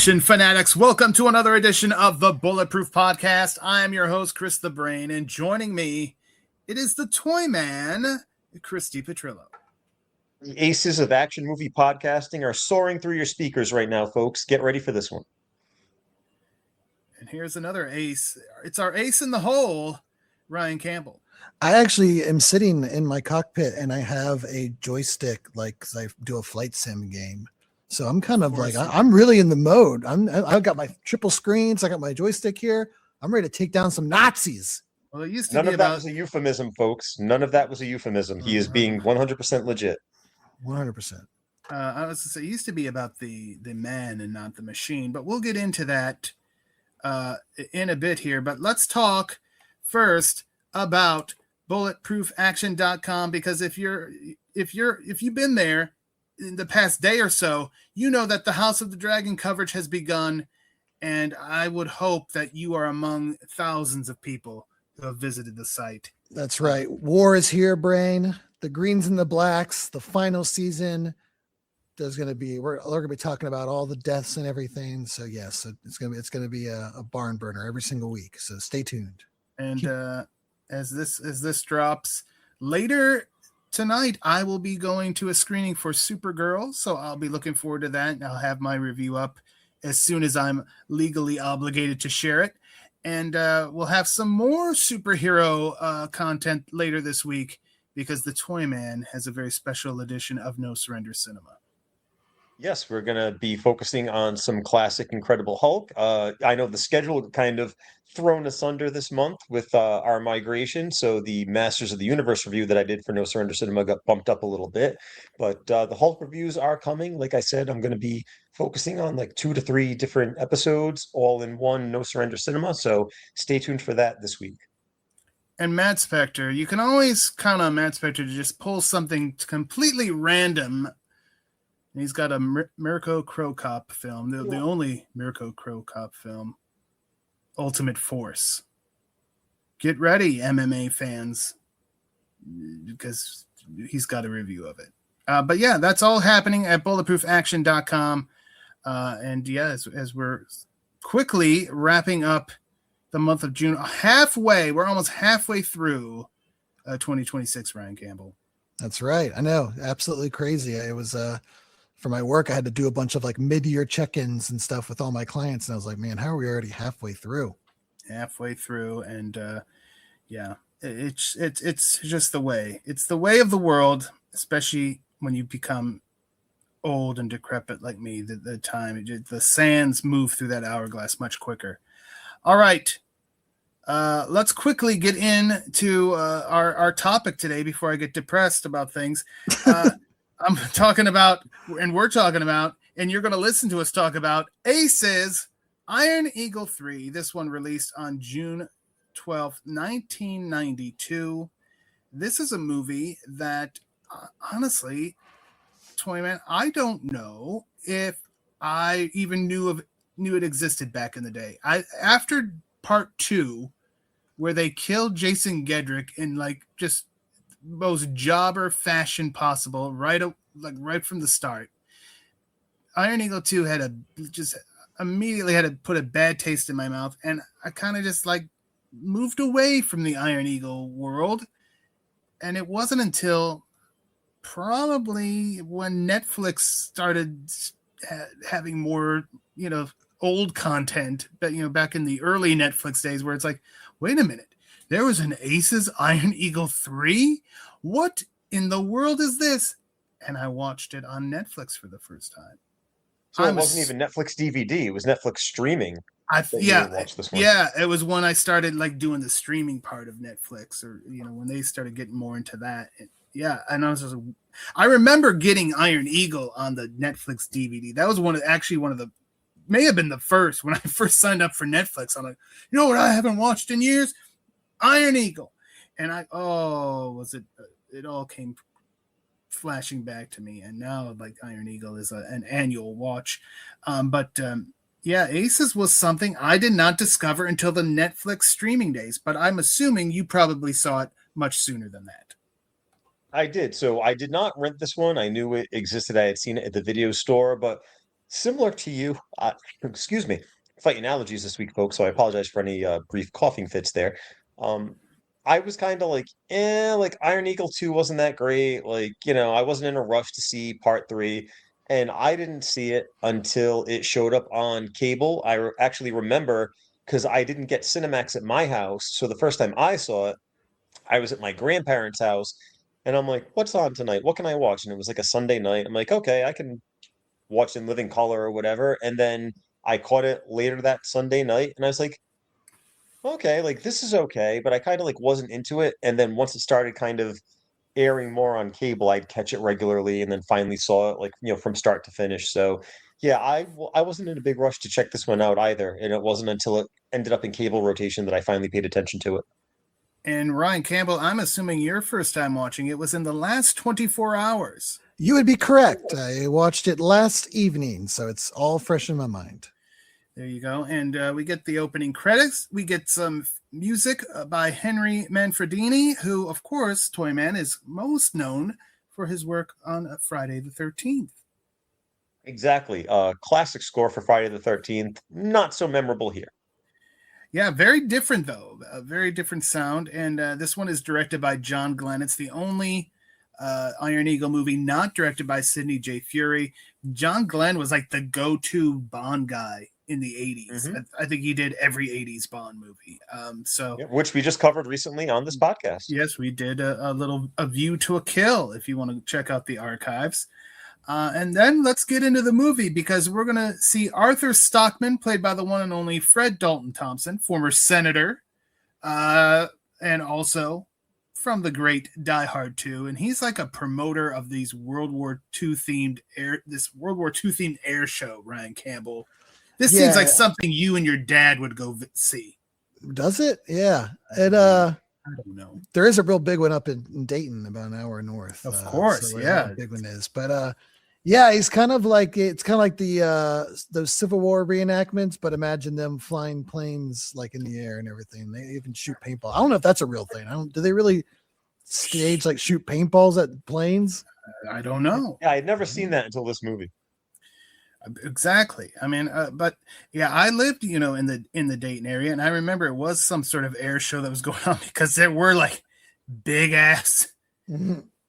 Action fanatics, welcome to another edition of the Bulletproof Podcast. I am your host, Chris the Brain, and joining me, it is the Toyman, Chris DePetrillo. The aces of action movie podcasting are soaring through your speakers right now, folks. Get ready for this one. And here's another ace. It's our ace in the hole, Ryan Campbell. I actually am sitting in my cockpit and I have a joystick, like, 'cause I do a flight sim game. So I'm kind of like, I'm really in the mode. I've got my triple screens. I got my joystick here. I'm ready to take down some Nazis. Well, it used to None be of that was a euphemism, folks. None of that was a euphemism. He is being 100% legit. 100%. I was to say, it used to be about the man and not the machine, but we'll get into that in a bit here. But let's talk first about bulletproofaction.com, because if you've been there in the past day or so, you know that the House of the Dragon coverage has begun, and I would hope that you are among thousands of people who have visited the site. That's right. War is here, Brain. The greens and the blacks, the final season. There's going to be, we're going to be talking about all the deaths and everything. So yes, it's going to be a barn burner every single week. So stay tuned. And as this drops later tonight, I will be going to a screening for Supergirl, so I'll be looking forward to that, and I'll have my review up as soon as I'm legally obligated to share it. And we'll have some more superhero content later this week, because the Toyman has a very special edition of No Surrender Cinema. Yes, we're going to be focusing on some classic Incredible Hulk. I know the schedule kind of thrown asunder this month with our migration, so the Masters of the Universe review that I did for No Surrender Cinema got bumped up a little bit. But the Hulk reviews are coming. Like I said, I'm going to be focusing on like 2 to 3 different episodes, all in one No Surrender Cinema. So stay tuned for that this week. And Matt Spector, you can always count on Matt Spector to just pull something completely random. He's got a Mirko Crow Cop film, the only Mirko Crow Cop film, Ultimate Force. Get ready, MMA fans, because he's got a review of it. But yeah, that's all happening at bulletproofaction.com. And yeah, as we're quickly wrapping up the month of June, we're almost halfway through 2026, Ryan Campbell. That's right. I know. Absolutely crazy. It was, for my work, I had to do a bunch of like mid-year check-ins and stuff with all my clients. And I was like, man, how are we already halfway through? And yeah, it's just the way. It's the way of the world, especially when you become old and decrepit like me. The sands move through that hourglass much quicker. All right. Let's quickly get into our topic today before I get depressed about things. I'm talking about, and we're talking about, and you're going to listen to us talk about Aces Iron Eagle 3. This one released on June 12th, 1992. This is a movie that, honestly, Toyman, I don't know if I even knew it existed back in the day. After part 2, where they killed Jason Gedrick in like just most jobber fashion possible, right from the start, Iron Eagle 2 immediately had to put a bad taste in my mouth, and I kind of just like moved away from the Iron Eagle world. And it wasn't until probably when Netflix started having more, old content, but back in the early Netflix days, where it's like, wait a minute, there was an Aces Iron Eagle 3? What in the world is this? And I watched it on Netflix for the first time. So it wasn't even Netflix DVD. It was Netflix streaming. Watched this one. Yeah, it was when I started like doing the streaming part of Netflix, or when they started getting more into that. And I remember getting Iron Eagle on the Netflix DVD. That was may have been the first, when I first signed up for Netflix. I'm like, you know what I haven't watched in years? Iron Eagle. And it all came flashing back to me. And now like Iron Eagle is an annual watch. Yeah, Aces was something I did not discover until the Netflix streaming days, but I'm assuming you probably saw it much sooner than that. I did. So I did not rent this one. I knew it existed. I had seen it at the video store, but Similar to you, excuse me, fighting allergies this week, folks. So I apologize for any brief coughing fits there. Um, I was kind of like, like Iron Eagle 2 wasn't that great. Like, I wasn't in a rush to see part three, and I didn't see it until it showed up on cable. Actually remember because I didn't get Cinemax at my house. So the first time I saw it, I was at my grandparents' house, and I'm like, what's on tonight? What can I watch? And it was like a Sunday night. I'm like, okay, I can watch in living color or whatever. And then I caught it later that Sunday night, and I was like, okay, like this is okay, but I kind of like wasn't into it. And then once it started kind of airing more on cable, I'd catch it regularly, and then finally saw it like from start to finish. So yeah, I wasn't in a big rush to check this one out either, and it wasn't until it ended up in cable rotation that I finally paid attention to it. And Ryan Campbell, I'm assuming your first time watching it was in the last 24 hours. You would be correct. I watched it last evening, so it's all fresh in my mind. There you go. And we get the opening credits. We get some music by Henry Manfredini, who, of course, Toyman is most known for his work on Friday the 13th. Exactly. Classic score for Friday the 13th. Not so memorable here. Yeah, very different, though. A very different sound. And this one is directed by John Glenn. It's the only Iron Eagle movie not directed by Sidney J. Furie. John Glenn was like the go-to Bond guy in the 80s. Mm-hmm. I think he did every 80s Bond movie. Which we just covered recently on this podcast. Yes, we did a View to a Kill if you want to check out the archives. And then let's get into the movie, because we're going to see Arthur Stockman, played by the one and only Fred Dalton Thompson, former senator, and also from the great Die Hard 2. And he's like a promoter of these World War II themed air show, Ryan Campbell. This seems like something you and your dad would go see. Does it? Yeah. It I don't know. There is a real big one up in Dayton, about an hour north. Of course, yeah. The big one is. But yeah, he's kind of like the those Civil War reenactments, but imagine them flying planes like in the air and everything. They even shoot paintball. I don't know if that's a real thing. Do they really stage like shoot paintballs at planes? I don't know. Yeah, I'd never seen that until this movie. Exactly. I mean, but yeah, I lived, in the Dayton area, and I remember it was some sort of air show that was going on, because there were like big ass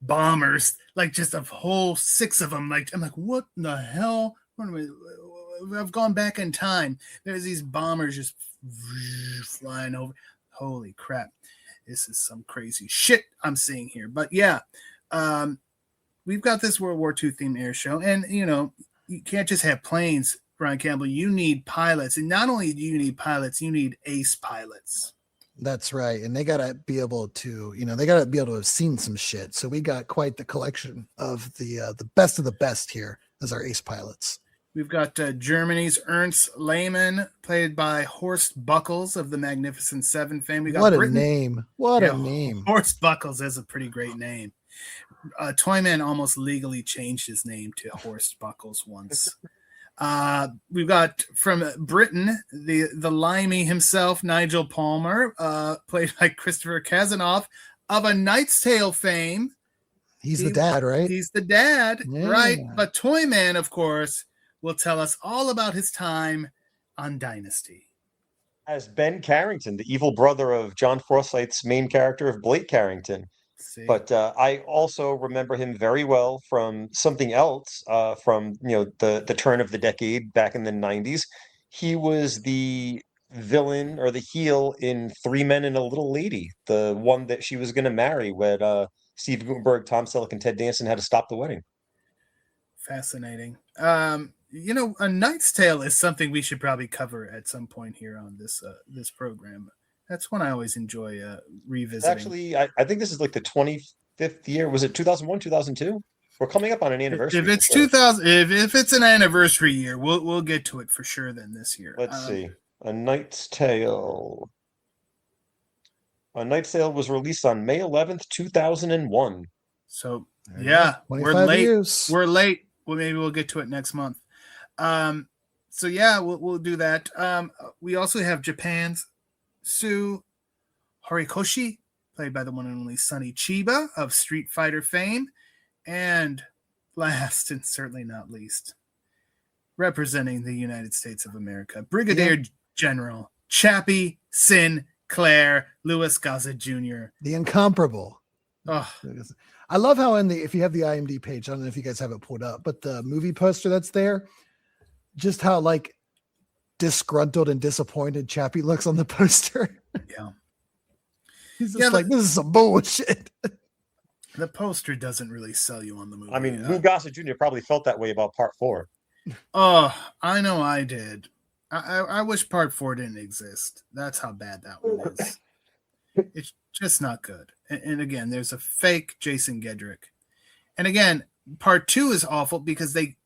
bombers, like just a whole 6 of them. Like, I'm like, what the hell? I've gone back in time. There's these bombers just flying over. Holy crap. This is some crazy shit I'm seeing here. But yeah, we've got this World War II themed air show, and you can't just have planes, Ryan Campbell. You need pilots. And not only do you need pilots, you need ace pilots. That's right. And they got to be able to, they got to be able to have seen some shit. So we got quite the collection of the best here as our ace pilots. We've got Germany's Ernst Lehmann, played by Horst Buchholz of the Magnificent Seven fame. We got What a name. What a name. Horst Buchholz is a pretty great name. Toyman almost legally changed his name to Horst Buchholz once. We've got from Britain the limey himself, Nigel Palmer, played by Christopher Kazanoff of A Knight's Tale fame. He's the dad, right? He's the dad, right? But Toyman, of course, will tell us all about his time on Dynasty. As Ben Carrington, the evil brother of John Forsythe's main character of Blake Carrington. But I also remember him very well from something else, from the turn of the decade back in the 90s. He was the villain or the heel in Three Men and a Little Lady, the one that she was going to marry when Steve Guttenberg, Tom Selleck, and Ted Danson had to stop the wedding. Fascinating. A Knight's Tale is something we should probably cover at some point here on this program. That's one I always enjoy revisiting. Actually, I think this is like the 25th year. Was it 2001, 2002? We're coming up on an anniversary. If it's 2000, if it's an anniversary year, we'll get to it for sure. Then this year. Let's see. A Knight's Tale. A Knight's Tale was released on May 11th, 2001. So yeah, we're late. Years. We're late. Well, maybe we'll get to it next month. So yeah, we'll do that. We also have Japan's Sue Horikoshi, played by the one and only Sonny Chiba of Street Fighter fame. And last and certainly not least, representing the United States of America, Brigadier General Chappy Sinclair, Louis Gossett Jr. The incomparable. Oh, I love how if you have the IMDb page, I don't know if you guys have it pulled up, but the movie poster that's there, just how like disgruntled and disappointed Chappy looks on the poster. Yeah. He's just like, this is some bullshit. The poster doesn't really sell you on the movie. I mean, Lou Gossett Jr. probably felt that way about part 4. Oh, I know I did. I wish part 4 didn't exist. That's how bad that one is. It's just not good. And again, there's a fake Jason Gedrick. And again, part 2 is awful because they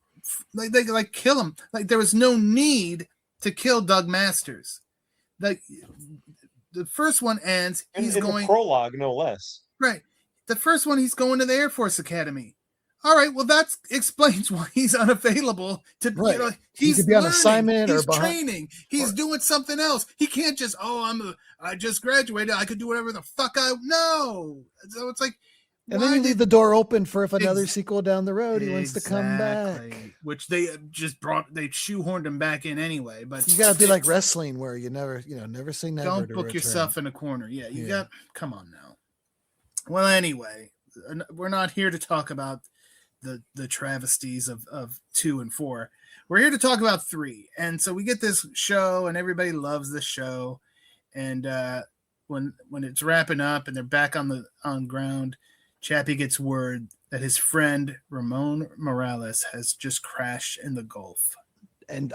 kill him. Like there was no need to kill Doug Masters. Like the first one ends. He's going the prologue, no less. Right. The first one, he's going to the Air Force Academy. All right, well, that explains why he's unavailable. He's could be on assignment or training. He's doing something else. He can't just, I just graduated. I could do whatever the fuck no. So it's like, and then you leave the door open for if another sequel down the road, he wants to come back. Which they just they shoehorned him back in anyway. But you got to be like wrestling where you never say never. Don't book yourself in a corner. Yeah, come on now. Well, anyway, we're not here to talk about the travesties of 2 and 4. We're here to talk about 3. And so we get this show and everybody loves the show. And when it's wrapping up and they're back on ground, Chappy gets word that his friend Ramon Morales has just crashed in the Gulf. And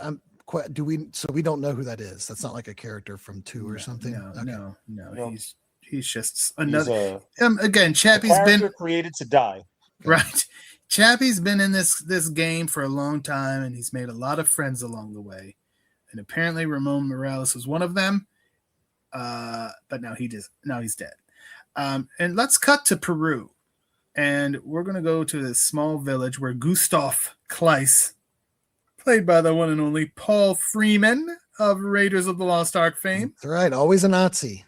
we don't know who that is. That's not like a character from 2 or something. No. He's just another. Again, Chappy's been created to die. Right. Chappy's been in this game for a long time, and he's made a lot of friends along the way. And apparently, Ramon Morales was one of them. But now he's dead. And let's cut to Peru, and we're gonna go to this small village where Gustav Kleiss, played by the one and only Paul Freeman of Raiders of the Lost Ark fame. That's right, always a Nazi.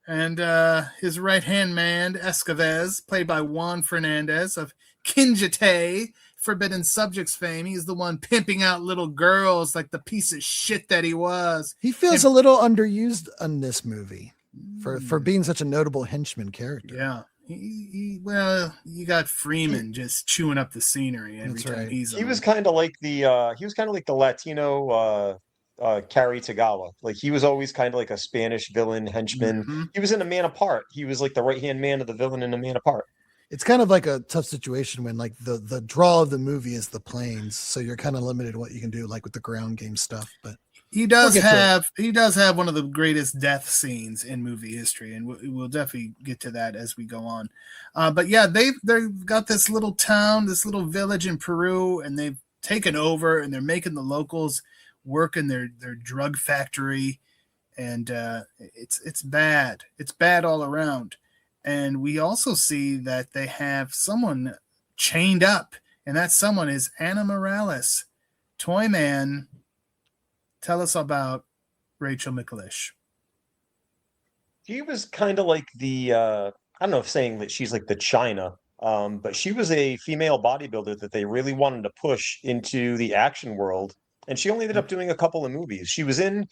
And his right-hand man, Escavez, played by Juan Fernandez of Kinjite, Forbidden Subjects fame. He's the one pimping out little girls like the piece of shit that he was. He feels a little underused in this movie for being such a notable henchman character. Yeah. You got Freeman just chewing up the scenery every time he's on. He was kind of like the Latino Cary Tagawa. Like he was always kind of like a Spanish villain henchman. Mm-hmm. He was in A Man Apart. He was like the right-hand man of the villain in A Man Apart. It's kind of like a tough situation when like the draw of the movie is the planes, so you're kind of limited what you can do, like with the ground game stuff. But he does have one of the greatest death scenes in movie history, and we'll definitely get to that as we go on. But yeah, they've got this little town, this little village in Peru, and they've taken over, and they're making the locals work in their drug factory, and it's bad. It's bad all around. And we also see that they have someone chained up, and that someone is Anna Morales. Toyman, tell us about Rachel McLish. She was kind of like the, I don't know if saying that she's like the China, but she was a female bodybuilder that they really wanted to push into the action world. And she only ended up doing a couple of movies. She was in,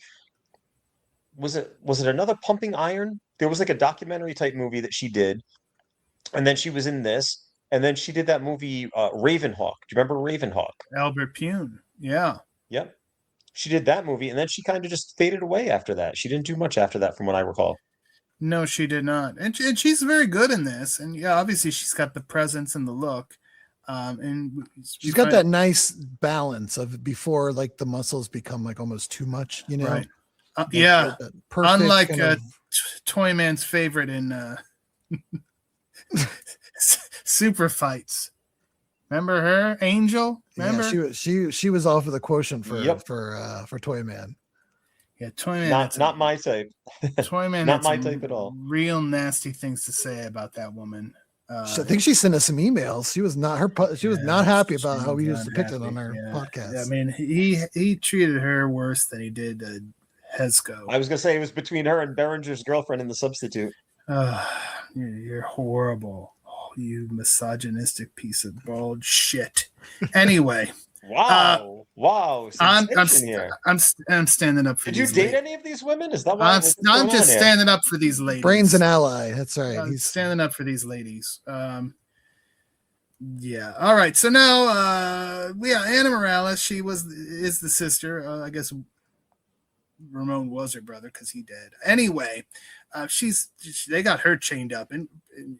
was it another Pumping Iron? There was like a documentary type movie that she did. And then she was in this. And then she did that movie, Ravenhawk. Do you remember Ravenhawk? Albert Pune. Yeah. Yep. She did that movie. And then she kind of just faded away after that. She didn't do much after that from what I recall. No, she did not. And she's very good in this. And yeah, obviously she's got the presence and the look. And she's got that nice balance of before like the muscles become like almost too much, you know? Right. Yeah. Unlike Toyman's favorite in Super Fights. Remember her, Angel? Remember? Yeah, she was off of the quotient for Toyman. Yeah, Toyman. Not my type. Toyman. Not my type at all. Real nasty things to say about that woman. I think she sent us some emails. She was not not happy about how we used to pick it on our podcast. Yeah, I mean, he treated her worse than he did Hesco. I was gonna say it was between her and Berenger's girlfriend in The Substitute. You're horrible. Oh, you misogynistic piece of bald shit. Anyway. Wow. Wow, some tension here. I'm standing up for. Did you date any of these women? Is that why? I'm just standing up for these ladies. Brain's an ally. That's right. He's standing up for these ladies. Yeah. All right. So now, Anna Morales. She is the sister. I guess Ramon was her brother because he did. Anyway, they got her chained up, and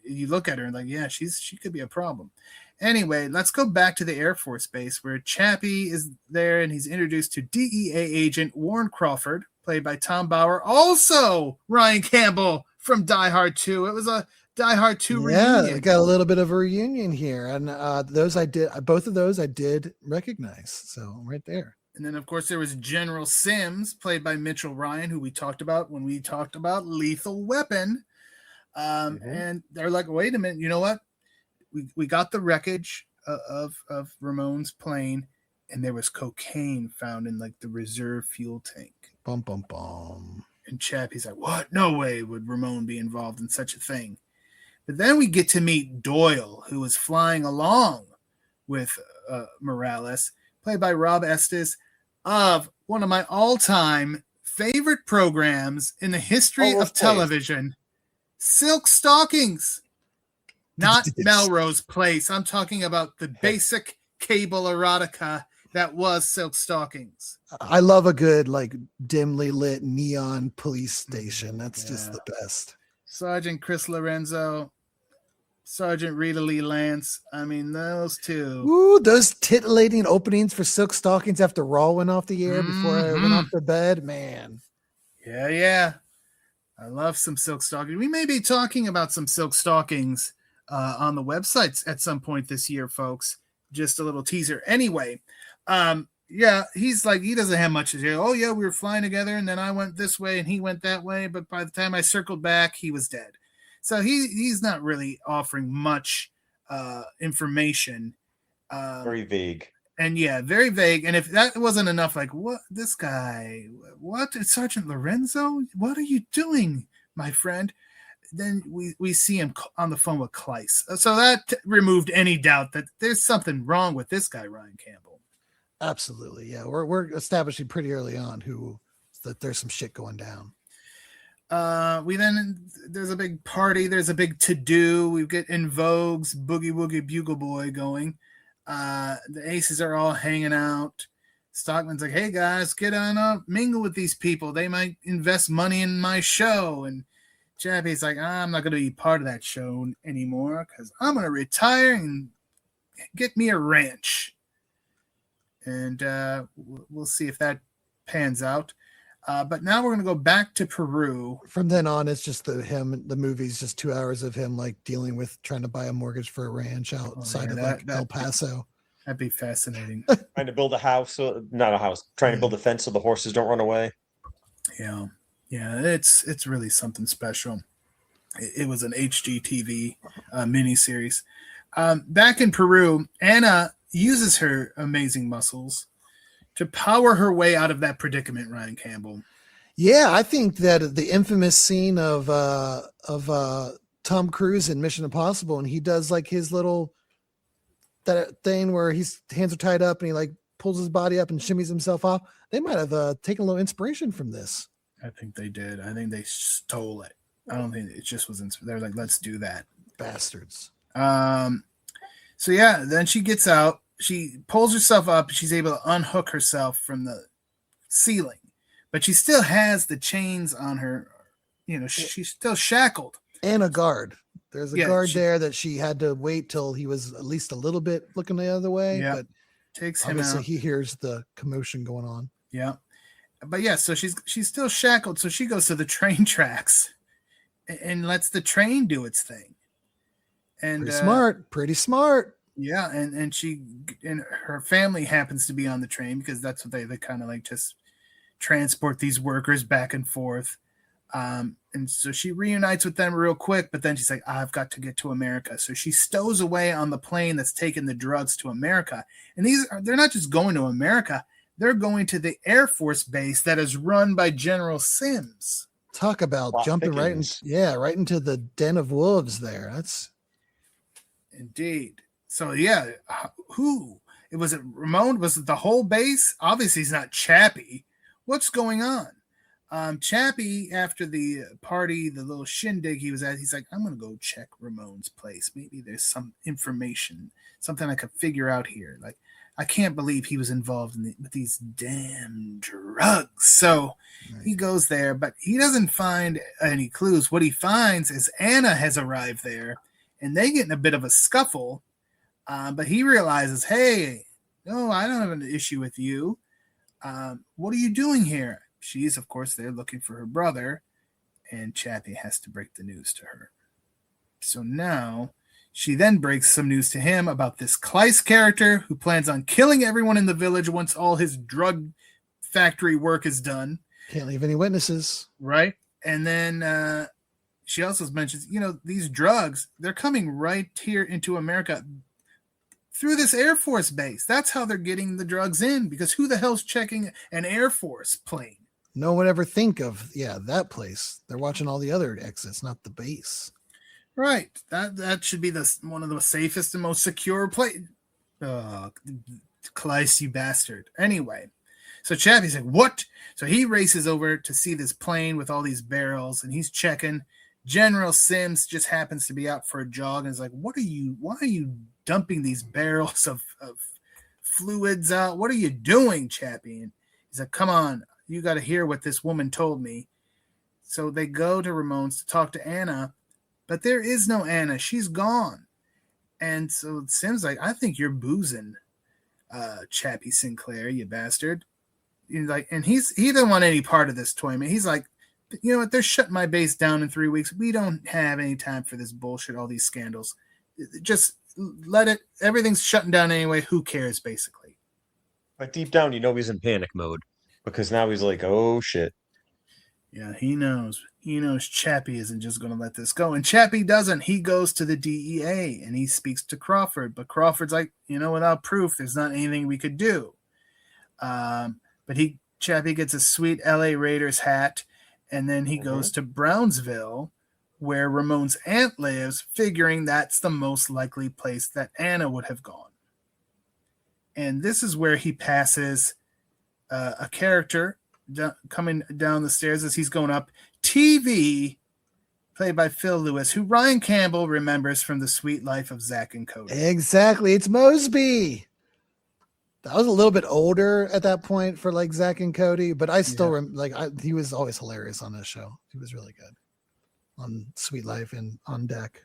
you look at her and like, yeah, she could be a problem. Anyway, let's go back to the Air Force Base where Chappy is there, and he's introduced to DEA agent Warren Crawford, played by Tom Bauer. Also, Ryan Campbell from Die Hard 2. It was a Die Hard 2 reunion. Yeah, we got a little bit of a reunion here, and both of those I did recognize. So right there. And then, of course, there was General Sims, played by Mitchell Ryan, who we talked about when we talked about Lethal Weapon. And they're like, wait a minute, you know what? We got the wreckage of Ramon's plane, and there was cocaine found in like the reserve fuel tank. Bum, bum, bum. And Chappie's like, what? No way would Ramon be involved in such a thing. But then we get to meet Doyle, who was flying along with Morales, played by Rob Estes, of one of my all-time favorite programs in the history of television, Silk Stockings. Not Melrose Place. I'm talking about the basic cable erotica that was Silk Stockings. I love a good, like, dimly lit neon police station. That's just the best. Sergeant Chris Lorenzo, Sergeant Rita Lee Lance. I mean, those two. Ooh, those titillating openings for Silk Stockings after Raw went off the air before I went off to bed. Man. Yeah. I love some Silk Stockings. We may be talking about some Silk Stockings on the websites at some point this year, folks. Just a little teaser. Anyway, he's like, he doesn't have much to say. Oh, yeah, we were flying together, and then I went this way, and he went that way. But by the time I circled back, he was dead. So he's not really offering much information. Very vague. And very vague. And if that wasn't enough, like, what? This guy, what? Sergeant Lorenzo? What are you doing, my friend? Then we see him on the phone with Kleiss. So that removed any doubt that there's something wrong with this guy, Ryan Campbell. Absolutely. Yeah. We're establishing pretty early on that there's some shit going down. There's a big party. There's a big to-do. We get In Vogue's Boogie Woogie Bugle Boy going. The aces are all hanging out. Stockman's like, hey guys, get on up, mingle with these people. They might invest money in my show. And Chappie's like, I'm not going to be part of that show anymore because I'm going to retire and get me a ranch. And we'll see if that pans out. But now we're going to go back to Peru. From then on, it's just the movie's just 2 hours of him like dealing with trying to buy a mortgage for a ranch outside of El Paso. That'd be fascinating. Trying to build a house, not a house, trying to build a fence so the horses don't run away. Yeah, it's really something special. It was an HGTV miniseries. Back in Peru, Anna uses her amazing muscles to power her way out of that predicament, Ryan Campbell. Yeah, I think that the infamous scene of Tom Cruise in Mission Impossible, and he does like his little that thing where his hands are tied up and he like pulls his body up and shimmies himself off. They might have taken a little inspiration from this. I think they did. I think they stole it. I don't think it just was. They're like, let's do that. Bastards. So yeah, then she gets out. She pulls herself up. She's able to unhook herself from the ceiling, but she still has the chains on her. You know, she's still shackled. And a guard. There's a guard there that she had to wait till he was at least a little bit looking the other way. Yeah, but takes him obviously out. He hears the commotion going on. Yeah, but yeah, so she's still shackled. So she goes to the train tracks and lets the train do its thing. And pretty smart. Yeah, and she and her family happens to be on the train because that's what they kind of like just transport these workers back and forth. And so she reunites with them real quick, but then she's like, I've got to get to America. So she stows away on the plane that's taking the drugs to America. And they're not just going to America, they're going to the Air Force base that is run by General Sims. Talk about jumping right into the den of wolves there. That's indeed. So yeah, who Was it Ramon? Was it the whole base? Obviously, he's not Chappy. What's going on? Chappy, after the party, the little shindig he was at, he's like, I'm going to go check Ramon's place. Maybe there's some information, something I could figure out here. Like, I can't believe he was involved with these damn drugs. So he goes there, but he doesn't find any clues. What he finds is Anna has arrived there, and they get in a bit of a scuffle. But he realizes, hey, no, I don't have an issue with you. What are you doing here? She's, of course, there looking for her brother, and Chappie has to break the news to her. So now she then breaks some news to him about this Kleiss character who plans on killing everyone in the village once all his drug factory work is done. Can't leave any witnesses. Right. And then she also mentions, these drugs, they're coming right here into America through this Air Force base. That's how they're getting the drugs in, because who the hell's checking an Air Force plane? No one ever think of, that place. They're watching all the other exits, not the base. Right. That should be one of the safest and most secure place. Kleiss, you bastard. Anyway, so Chappie's like, what? So he races over to see this plane with all these barrels, and he's checking. General Sims just happens to be out for a jog and is like, why are you dumping these barrels of fluids out? What are you doing, Chappie? And he's like, come on, you got to hear what this woman told me. So they go to Ramon's to talk to Anna, but there is no Anna. She's gone. And so Sim's like, I think you're boozing, Chappy Sinclair, you bastard. And he didn't want any part of this Toyman. He's like, you know what? They're shutting my base down in 3 weeks. We don't have any time for this bullshit, all these scandals. Just let it. Everything's shutting down anyway. Who cares, basically? But deep down, he's in panic mode because now he's like, oh, shit. Yeah, he knows. He knows Chappie isn't just going to let this go. And Chappie doesn't. He goes to the DEA and he speaks to Crawford. But Crawford's like, without proof, there's not anything we could do. But Chappie gets a sweet LA Raiders hat. And then he goes to Brownsville, where Ramon's aunt lives, figuring that's the most likely place that Anna would have gone. And this is where he passes a character coming down the stairs as he's going up. TV, played by Phil Lewis, who Ryan Campbell remembers from The Sweet Life of Zack and Cody. Exactly. It's Mosby. I was a little bit older at that point for like Zack and Cody, but I still he was always hilarious on this show. He was really good on Sweet Life and On Deck.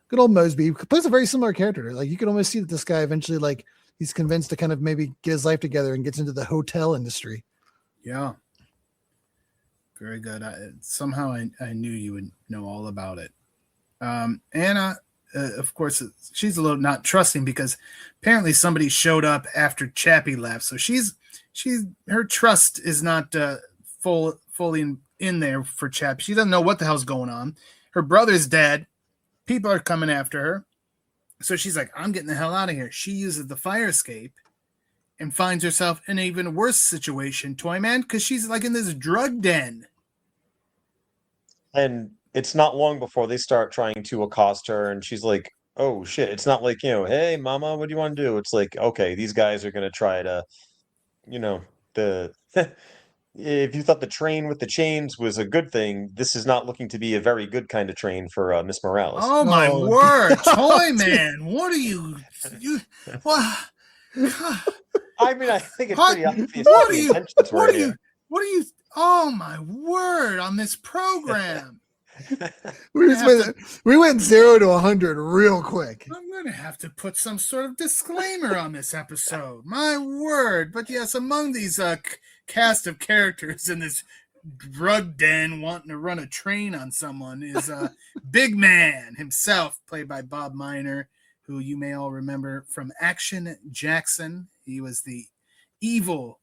Good old Mosby. He plays a very similar character. Like you can almost see that this guy eventually, like, he's convinced to kind of maybe get his life together and gets into the hotel industry. Yeah. Very good. Somehow I knew you would know all about it. Anna, of course, she's a little not trusting because apparently somebody showed up after Chappie left. So her trust is not fully in there for Chappie. She doesn't know what the hell's going on. Her brother's dead. People are coming after her. So she's like, I'm getting the hell out of here. She uses the fire escape and finds herself in an even worse situation, Toyman, because she's like in this drug den. And it's not long before they start trying to accost her, and she's like, oh, shit. It's not like, hey, mama, what do you want to do? It's like, okay, these guys are going to try to, if you thought the train with the chains was a good thing, this is not looking to be a very good kind of train for Miss Morales. Oh, my word. Toyman, what are you what? I mean, I think it's pretty obvious what the intentions were here. What are you, oh, my word, on this program. We went 0 to 100 real quick. I'm going to have to put some sort of disclaimer on this episode. My word. But yes, among these cast of characters in this drug den wanting to run a train on someone is Big Man himself, played by Bob Miner, who you may all remember from Action Jackson. He was the evil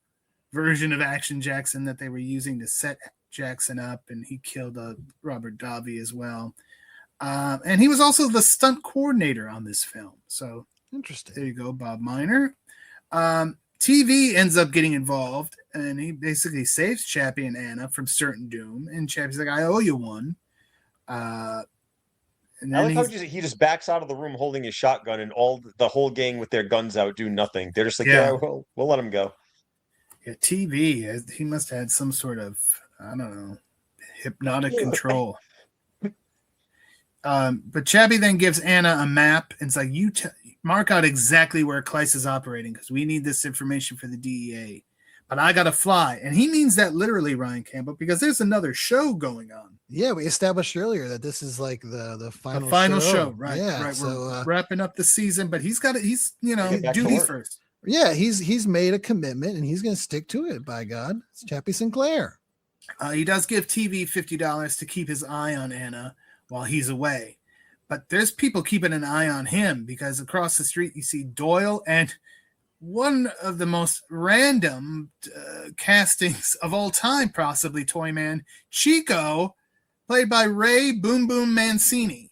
version of Action Jackson that they were using to set Jackson up, and he killed Robert Davi as well. And he was also the stunt coordinator on this film. So interesting. There you go, Bob Miner. TV ends up getting involved, and he basically saves Chappie and Anna from certain doom. And Chappie's like, I owe you one. And I then like how he just backs out of the room holding his shotgun, and the whole gang with their guns out do nothing. They're just like, yeah, we'll let him go. Yeah, TV. He must have had some sort of, I don't know, hypnotic control. But Chappy then gives Anna a map and it's like, you mark out exactly where Kleiss is operating because we need this information for the DEA. But I got to fly. And he means that literally, Ryan Campbell, because there's another show going on. Yeah, we established earlier that this is like the final show. Right. Yeah, right. So we're wrapping up the season, but he's duty first. Yeah, he's made a commitment and he's going to stick to it, by God. It's Chappy Sinclair. He does give TV $50 to keep his eye on Anna while he's away. But there's people keeping an eye on him because across the street you see Doyle and one of the most random castings of all time, possibly Toyman, Chico, played by Ray Boom Boom Mancini.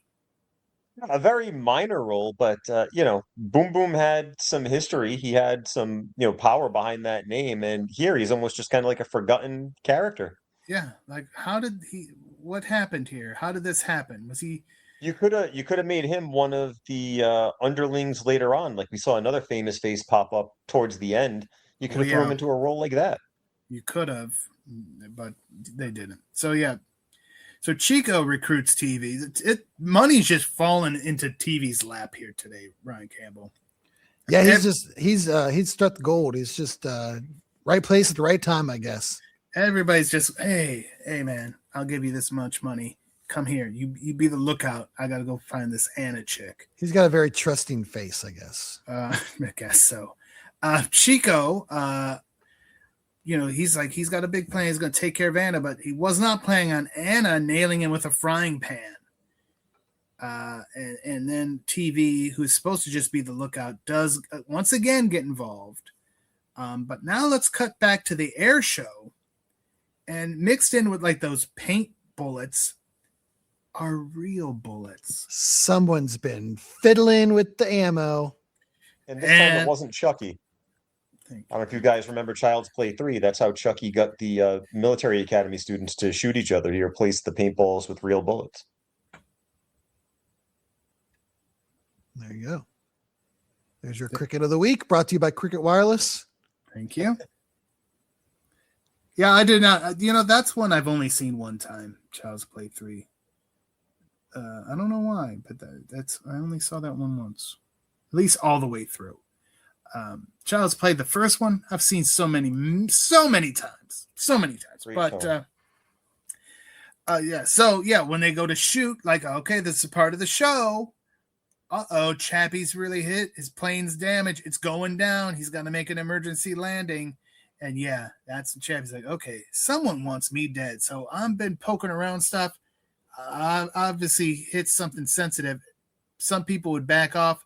A very minor role, but Boom Boom had some history. He had some power behind that name, and here he's almost just kind of like a forgotten character. Yeah, like what happened here? How did this happen? Was he? You could have made him one of the underlings later on. Like we saw another famous face pop up towards the end. You could have thrown him into a role like that. You could have, but they didn't. So yeah. So Chico recruits TV. Money's just fallen into TV's lap here today, Ryan Campbell. Yeah, he's struck gold. He's just right place at the right time, I guess. Everybody's just, hey man, I'll give you this much money. Come here. You be the lookout. I got to go find this Anna chick. He's got a very trusting face, I guess. I guess so. Chico, he's got a big plan. He's going to take care of Anna, but he was not planning on Anna nailing him with a frying pan. And then TV, who's supposed to just be the lookout, does once again get involved. But now let's cut back to the air show. And mixed in with like those paint bullets are real bullets. Someone's been fiddling with the ammo. And this time it wasn't Chucky. I don't know if you guys remember Child's Play 3. That's how Chucky got the military academy students to shoot each other. He replaced the paintballs with real bullets. There you go. There's your Cricket of the Week, brought to you by Cricket Wireless. Thank you. Yeah, I did not. That's one I've only seen one time. Child's Play 3. I don't know why, but I only saw that one once, at least all the way through. Child's Play, the first one, I've seen so many times. But when they go to shoot, like, okay, this is part of the show. Chappie's really hit. His plane's damaged. It's going down. He's got to make an emergency landing. And yeah, that's Chappie's like, okay, someone wants me dead. So I've been poking around stuff. I obviously hit something sensitive. Some people would back off.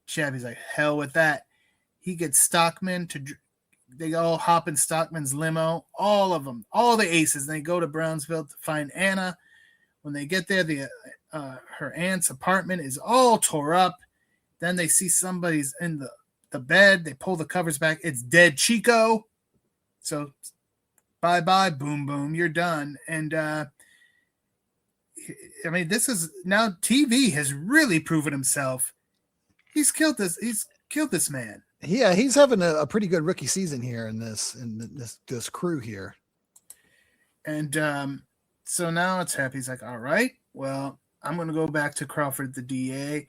Chappie's like, hell with that. He gets Stockman they all hop in Stockman's limo, all of them, all the aces. And they go to Brownsville to find Anna. When they get there, her aunt's apartment is all tore up. Then they see somebody's in the bed. They pull the covers back. It's dead Chico. So bye-bye, Boom Boom. You're done. And this is now TV has really proven himself. He's killed this man. Yeah, he's having a pretty good rookie season here in this crew here. And so now it's happy. He's like, all right, well, I'm going to go back to Crawford, the DA.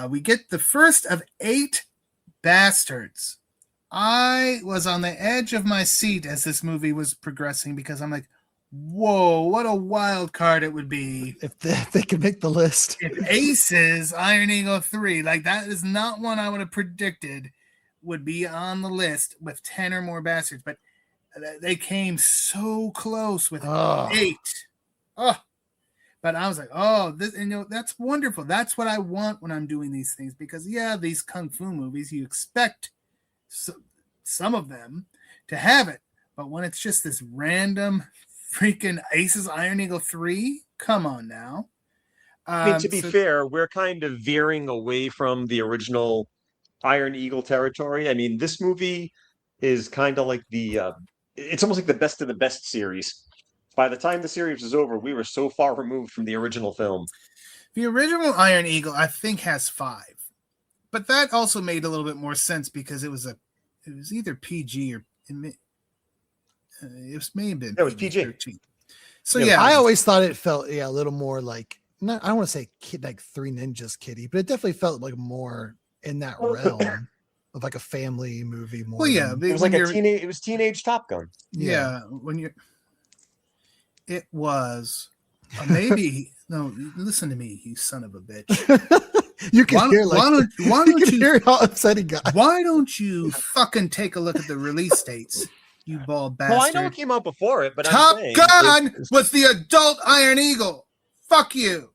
We get the first of 8 bastards. I was on the edge of my seat as this movie was progressing because I'm like, whoa, what a wild card it would be. If they could make the list. If Aces, Iron Eagle 3, like that is not one I would have predicted would be on the list with 10 or more bastards. But they came so close with 8. Oh, but I was like, that's wonderful. That's what I want when I'm doing these things because, yeah, these Kung Fu movies, you expect some of them to have it. But when it's just this random freaking Aces Iron Eagle 3, come on now. To be fair, we're kind of veering away from the original Iron Eagle territory. I mean, this movie is kind of like it's almost like the best of the best series. By the time the series was over, we were so far removed from the original film. The original Iron Eagle, I think, has 5, but that also made a little bit more sense because it was either PG or it may have been. It was PG. 13. So Yeah, yeah, I always thought it felt a little more like I don't want to say kid like Three Ninjas Kitty, but it definitely felt like more in that realm of like a family movie. More. well, yeah, than- It was like it was teenage Top Gun. yeah. It was maybe no. Listen to me, you son of a bitch. You can hear like why you don't can you hear how upset he got. why don't you fucking take a look at the release dates, you bald bastard? Well, I know it came out before it, but Top I'm saying Gun was the adult Iron Eagle. Fuck you.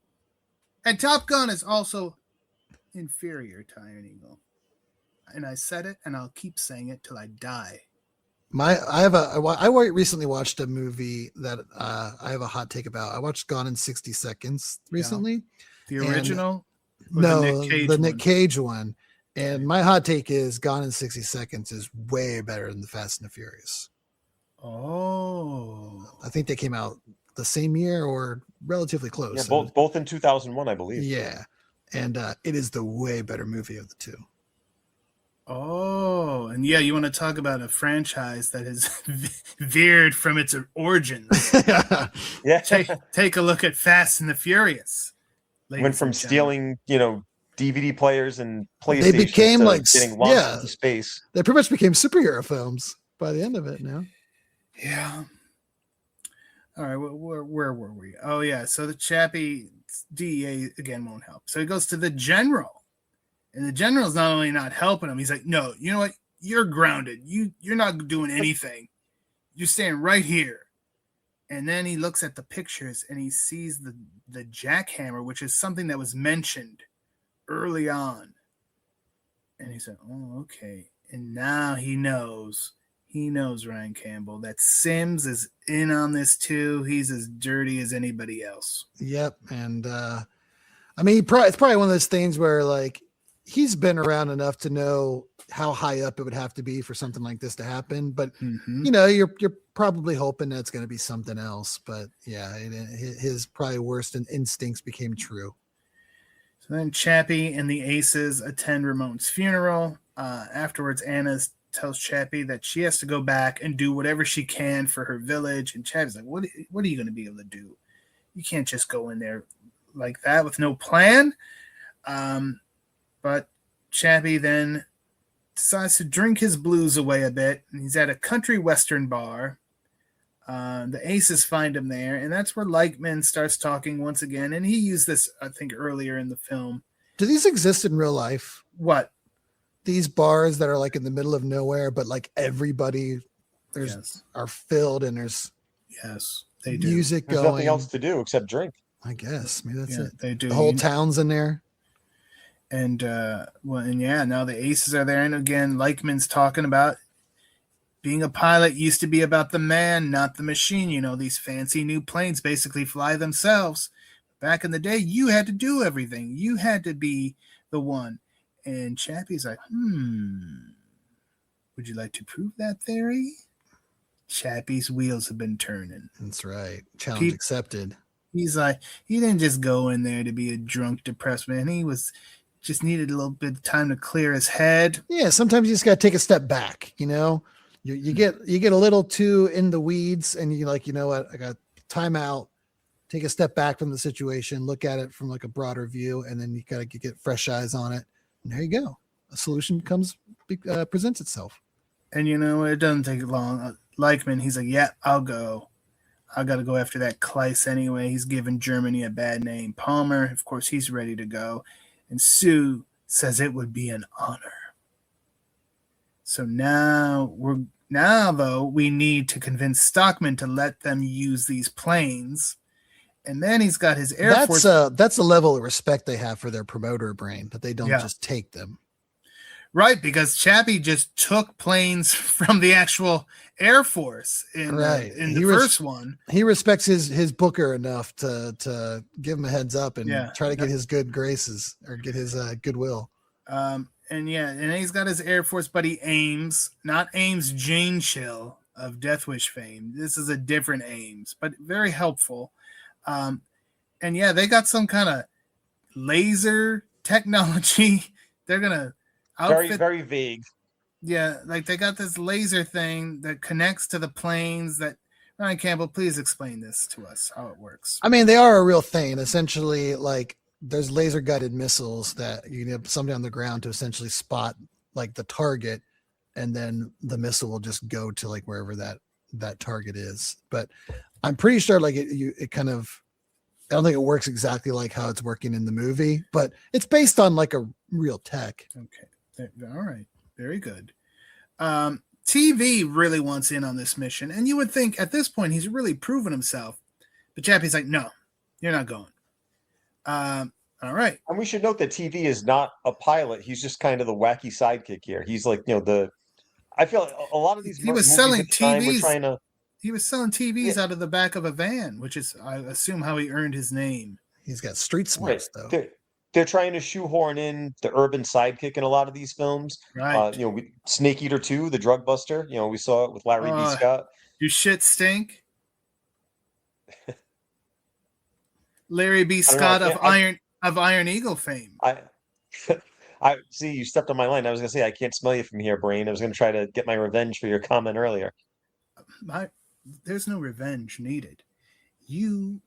And Top Gun is also inferior to Iron Eagle. And I said it, and I'll keep saying it till I die. I recently watched a movie that I have a hot take about. I watched Gone in 60 Seconds recently. The original? No, the Nick Cage one. And my hot take is Gone in 60 Seconds is way better than the Fast and the Furious. Oh. I think they came out the same year or relatively close. Yeah, both in 2001, I believe. Yeah. And it is the way better movie of the two. Oh, and yeah, you want to talk about a franchise that has veered from its origins. Yeah. Take a look at Fast and the Furious. Went from stealing, DVD players and PlayStation. They became like getting launched into space. They pretty much became superhero films by the end of it now. Yeah. All right, where were we? Oh yeah, so the Chappy DEA again won't help. So he goes to the general, and the general's not only not helping him, he's like, "No, you know what? You're grounded. You're not doing anything. You're staying right here." And then he looks at the pictures and he sees the jackhammer, which is something that was mentioned early on. And he said, "Oh, okay." And now he knows, Ryan Campbell, that Sims is in on this too. He's as dirty as anybody else. Yep. And I mean, it's probably one of those things where like he's been around enough to know how high up it would have to be for something like this to happen. But you're probably hoping that's going to be something else. But yeah, his probably worst instincts became true. So then Chappy and the Aces attend Ramon's funeral. Afterwards, Anna tells Chappy that she has to go back and do whatever she can for her village. And Chappy's like, what are you going to be able to do? You can't just go in there like that with no plan. But Chappy then decides to drink his blues away a bit. And he's at a country western bar. The Aces find him there, and that's where Leichtman starts talking once again. And he used this, I think, earlier in the film. Do these exist in real life? What? These bars that are like in the middle of nowhere, but like everybody are filled and there's they do. Music There's going. nothing else to do except drink. I guess maybe that's it. They do. The whole town's in there. And now the Aces are there. And again, Leichtman's talking about being a pilot used to be about the man, not the machine. These fancy new planes basically fly themselves. Back in the day, you had to do everything. You had to be the one. And Chappy's like, would you like to prove that theory? Chappy's wheels have been turning. That's right. Challenge accepted. He's like, he didn't just go in there to be a drunk, depressed man. He just needed a little bit of time to clear his head. Yeah, sometimes you just got to take a step back, You get a little too in the weeds and you're like, you know what? I got time out, take a step back from the situation, look at it from like a broader view, and then you got to get fresh eyes on it. And there you go. A solution presents itself. And it doesn't take long. Leichtman, he's like, yeah, I'll go. I got to go after that Kleiss anyway. He's giving Germany a bad name. Palmer, of course, he's ready to go. And Sue says it would be an honor. So now though, we need to convince Stockman to let them use these planes. And then he's got his Air Force. That's a level of respect they have for their promoter brain, that they don't just take them. Right, because Chappy just took planes from the actual Air Force in the first one. He respects his booker enough to give him a heads up and try to get his good graces or get his goodwill. And he's got his Air Force buddy Ames, not Ames Jane Chill of Death Wish fame. This is a different Ames, but very helpful. They got some kind of laser technology. They're gonna outfit. Very vague. Yeah, like they got this laser thing that connects to the planes. That Ryan Campbell, please explain this to us how it works. I mean, they are a real thing. Essentially, like there's laser guided missiles that you need somebody on the ground to essentially spot like the target, and then the missile will just go to like wherever that target is. But I'm pretty sure like it kind of, I don't think it works exactly like how it's working in the movie, but it's based on like a real tech. Okay. All right. Very good. TV really wants in on this mission. And you would think at this point, he's really proven himself, but Chappie's like, no, you're not going. All right. And we should note that TV is not a pilot. He's just kind of the wacky sidekick here. He's like, I feel like a lot of these he was movies selling at the time were TVs. trying to. He was selling TVs out of the back of a van, which is, I assume, how he earned his name. He's got street smarts, though. They're trying to shoehorn in the urban sidekick in a lot of these films. Right. Snake Eater 2, the drug buster. We saw it with Larry B. Scott. You shit stink. Larry B. Scott of Iron Eagle fame. I see you stepped on my line. I was gonna say I can't smell you from here, Brain. I was gonna try to get my revenge for your comment earlier. There's no revenge needed. You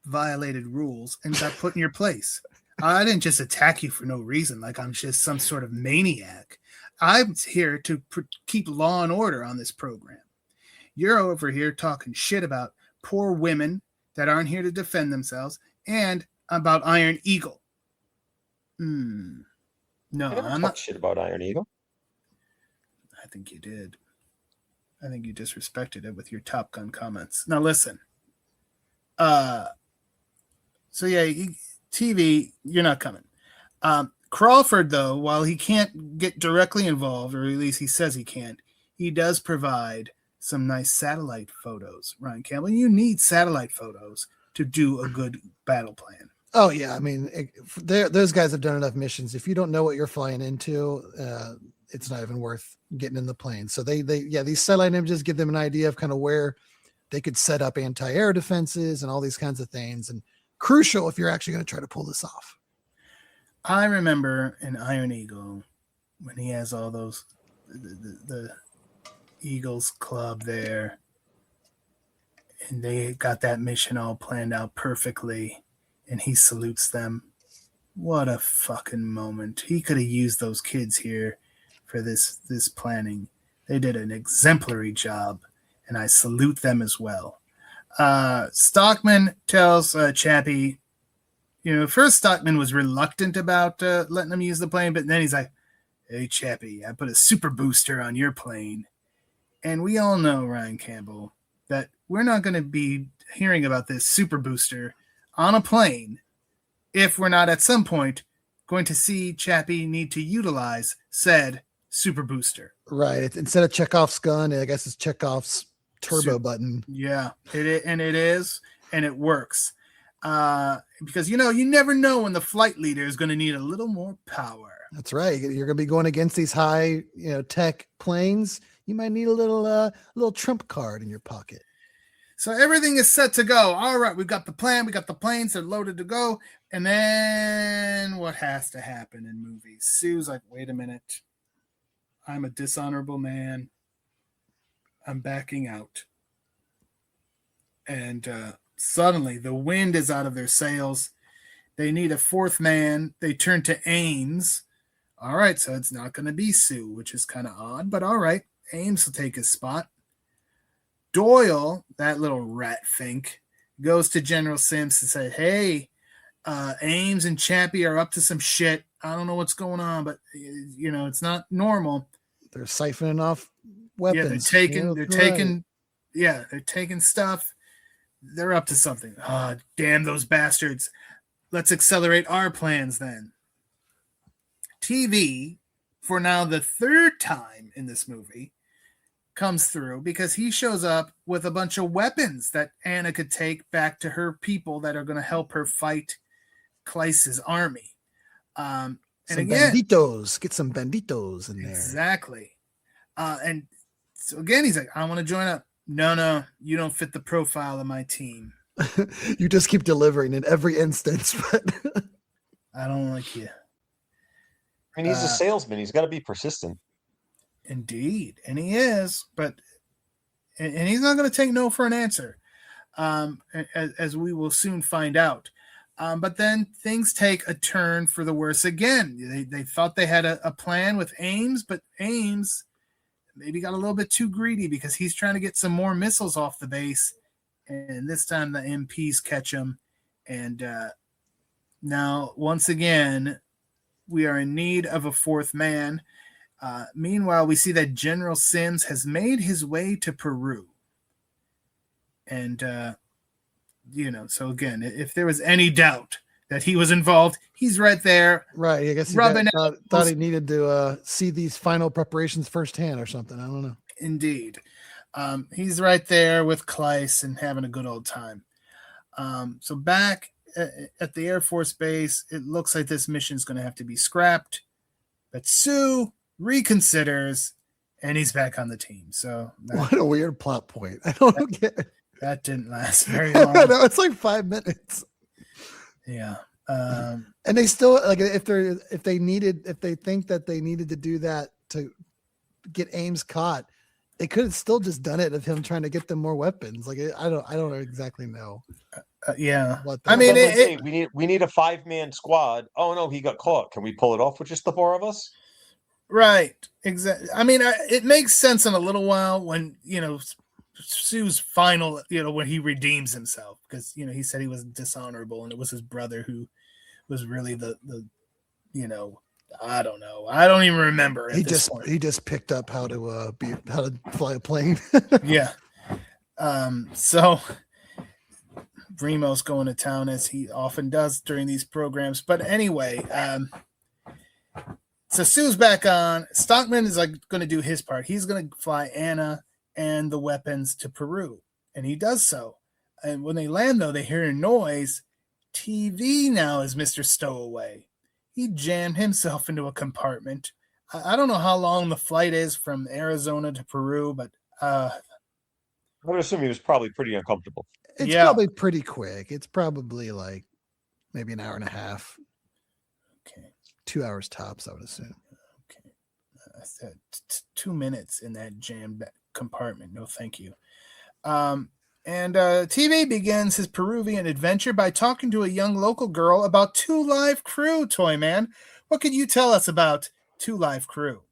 violated rules and got put in your place. I didn't just attack you for no reason, like I'm just some sort of maniac. I'm here to keep law and order on this program. You're over here talking shit about poor women that aren't here to defend themselves and about Iron Eagle. No, I'm not shit about Iron Eagle. I think you did. I think you disrespected it with your Top Gun comments. Now listen. So yeah, TV, you're not coming. Crawford, though, while he can't get directly involved, or at least he says he can't, he does provide some nice satellite photos. Ryan Campbell, you need satellite photos to do a good battle plan. Oh yeah, I mean, those guys have done enough missions. If you don't know what you're flying into, it's not even worth getting in the plane. So these satellite images give them an idea of kind of where they could set up anti-air defenses and all these kinds of things. And crucial if you're actually going to try to pull this off. I remember in Iron Eagle when he has all those the Eagles Club there, and they got that mission all planned out perfectly, and he salutes them. What a fucking moment. He could have used those kids here for this planning. They did an exemplary job, and I salute them as well. Stockman tells Chappie, first Stockman was reluctant about letting him use the plane, but then he's like, hey, Chappie, I put a super booster on your plane. And we all know, Ryan Campbell, that we're not going to be hearing about this super booster on a plane if we're not at some point going to see Chappie need to utilize said super booster. Right. Instead of Chekhov's gun, I guess it's Chekhov's turbo button. Yeah, it is, and it works. Because, you never know when the flight leader is going to need a little more power. That's right. You're going to be going against these high, tech planes. You might need a little trump card in your pocket. So everything is set to go. All right, we've got the plan. We got the planes. They're loaded to go. And then what has to happen in movies? Sue's like, wait a minute. I'm a dishonorable man. I'm backing out. And suddenly the wind is out of their sails. They need a fourth man. They turn to Ames. All right, so it's not going to be Sue, which is kind of odd, but all right. Ames will take his spot. Doyle, that little rat fink, goes to General Sims and says, hey, Ames and Chappie are up to some shit. I don't know what's going on, but, it's not normal. They're siphoning off weapons. Yeah, they're taking stuff. They're up to something. Oh, damn those bastards. Let's accelerate our plans then. TV, for now the third time in this movie, comes through because he shows up with a bunch of weapons that Anna could take back to her people that are going to help her fight Kleiss's army. And some again, banditos. Get some banditos in there. Exactly. And so again, he's like, I want to join up. No, you don't fit the profile of my team. You just keep delivering in every instance. But I don't like you. I mean, he's a salesman. He's got to be persistent. Indeed, and he is, but and he's not going to take no for an answer, as we will soon find out. But then things take a turn for the worse again. They thought they had a plan with Ames, but Ames maybe got a little bit too greedy because he's trying to get some more missiles off the base, and this time the MPs catch him. And now, once again, we are in need of a fourth man. Meanwhile, we see that General Sims has made his way to Peru. And, so again, if there was any doubt that he was involved, he's right there. Right. I guess he thought he needed to see these final preparations firsthand or something. I don't know. Indeed. He's right there with Kleiss and having a good old time. So back at the Air Force Base, it looks like this mission is going to have to be scrapped. But Sue reconsiders, and he's back on the team. So what a weird plot point. I don't get it. That didn't last very long. I know, it's like 5 minutes. Yeah. And they still, like, if they think that they needed to do that to get Ames caught, they could have still just done it of him trying to get them more weapons. Like, I don't exactly know. Yeah. I mean, we need a 5-man squad. Oh no, he got caught. Can we pull it off with just the 4 of us? Right. Exactly. I mean, it makes sense in a little while when, Sue's final, when he redeems himself, because, he said he was dishonorable and it was his brother who was really the I don't know. I don't even remember. He just picked up how to fly a plane. Yeah. So Remo's going to town as he often does during these programs. But anyway, so Sue's back on. Stockman is going to do his part. He's going to fly Anna and the weapons to Peru, and he does so. And when they land, though, they hear a noise. TV now is Mr. Stowaway. He jammed himself into a compartment. I don't know how long the flight is from Arizona to Peru, but I would assume he was probably pretty uncomfortable. It's probably pretty quick. It's probably like maybe an hour and a half. Okay. 2 hours tops, I would assume. Okay. I said 2 minutes in that jammed compartment. No, thank you. And TV begins his Peruvian adventure by talking to a young local girl about Two Live Crew, Toyman. What could you tell us about Two Live Crew?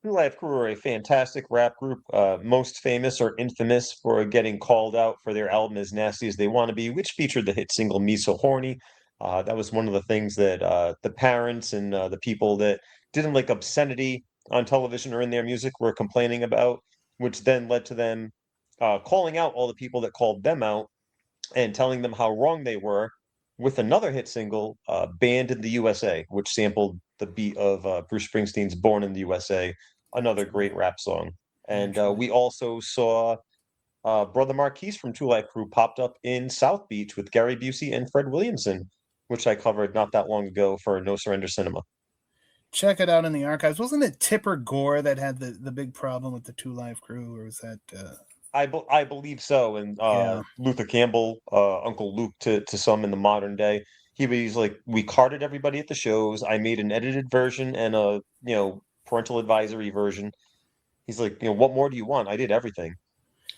Two Live Crew are a fantastic rap group, most famous or infamous for getting called out for their album As Nasty As They Want to Be, which featured the hit single Me So Horny. That was one of the things that the parents and the people that didn't like obscenity on television or in their music were complaining about, which then led to them calling out all the people that called them out and telling them how wrong they were with another hit single, Banned in the USA, which sampled the beat of Bruce Springsteen's Born in the USA, another great rap song. And we also saw Brother Marquise from Two Live Crew popped up in South Beach with Gary Busey and Fred Williamson, which I covered not that long ago for No Surrender Cinema. Check it out in the archives. Wasn't it Tipper Gore that had the big problem with the Two Live Crew, or was that... I believe so. And Luther Campbell, Uncle Luke to some in the modern day, he's like, we carded everybody at the shows. I made an edited version and a parental advisory version. He's like, what more do you want? I did everything.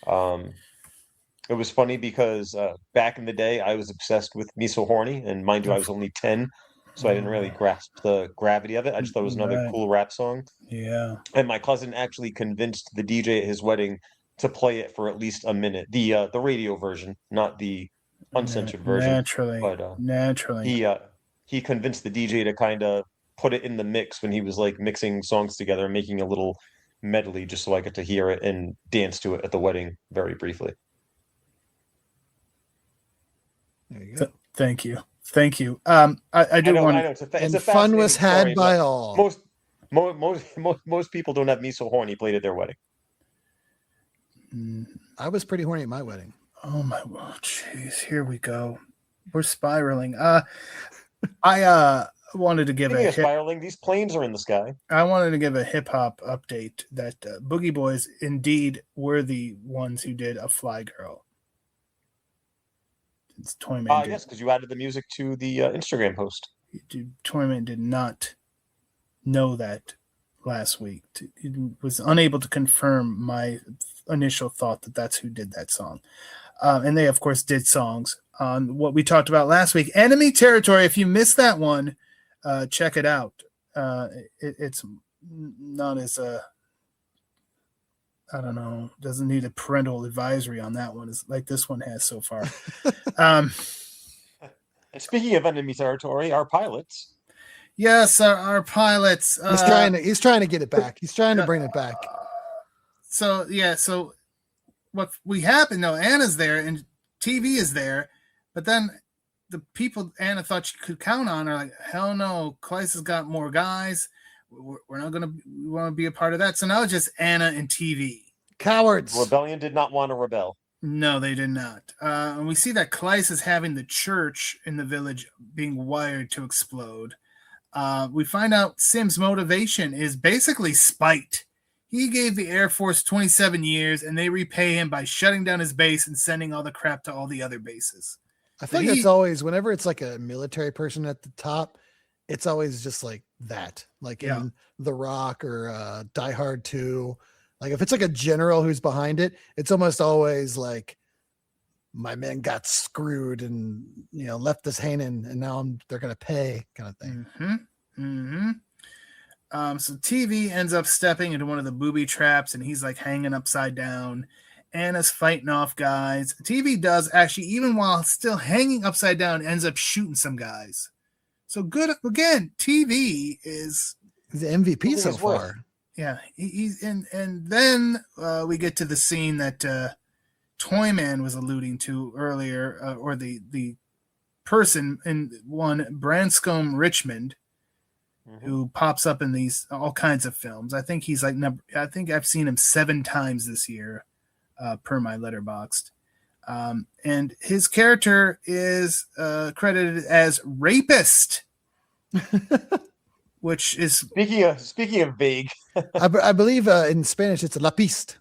It was funny because back in the day, I was obsessed with Me So Horny, and mind you, I was only 10, so I didn't really grasp the gravity of it. I just thought it was another cool rap song. Yeah. And my cousin actually convinced the DJ at his wedding to play it for at least a minute. The radio version, not the uncensored version. Naturally. He convinced the DJ to kind of put it in the mix when he was like mixing songs together and making a little medley just so I get to hear it and dance to it at the wedding very briefly. There you go. Thank you. I do want to. And fun was had by all. Most people don't have Me So Horny played at their wedding. I was pretty horny at my wedding. Oh my god, jeez, here we go. We're spiraling. I wanted to give spiraling. These planes are in the sky. I wanted to give a hip hop update that Boogie Boys indeed were the ones who did a Fly Girl. It's Toyman. Yes, because you added the music to the Instagram post. Toyman did not know that last week. He was unable to confirm my initial thought that that's who did that song. And they, of course, did songs on what we talked about last week. Enemy Territory. If you missed that one, check it out. It's not as I don't know, doesn't need a parental advisory on that one, as like this one has so far. And speaking of enemy territory, our pilots. Yes, our pilots. He's trying to get it back. He's trying to bring it back. So what we happen though, Anna's there and TV is there, but then the people Anna thought she could count on are like, hell no, Kleiss has got more guys. We're not we want to be a part of that. So now it's just Anna and TV. Cowards. Rebellion did not want to rebel. No, they did not. And we see that Kleiss is having the church in the village being wired to explode. We find out Sim's motivation is basically spite. He gave the Air Force 27 years, and they repay him by shutting down his base and sending all the crap to all the other bases. I think it's always, whenever it's like a military person at the top, it's always just like that. Like in The Rock or Die Hard 2. Like if it's like a general who's behind it, it's almost always like, my men got screwed and, left this hanging, and now they're going to pay kind of thing. So TV ends up stepping into one of the booby traps, and he's like hanging upside down. Anna's fighting off guys. TV does actually, even while still hanging upside down, ends up shooting some guys. So good again. TV is the MVP so far. Yeah, he's and then we get to the scene that Toyman was alluding to earlier, or the person in one Branscombe Richmond, who pops up in these all kinds of films. I think he's like I think I've seen him 7 times this year, per my Letterboxd. And his character is credited as rapist, which is speaking of vague. I believe in Spanish it's la piste.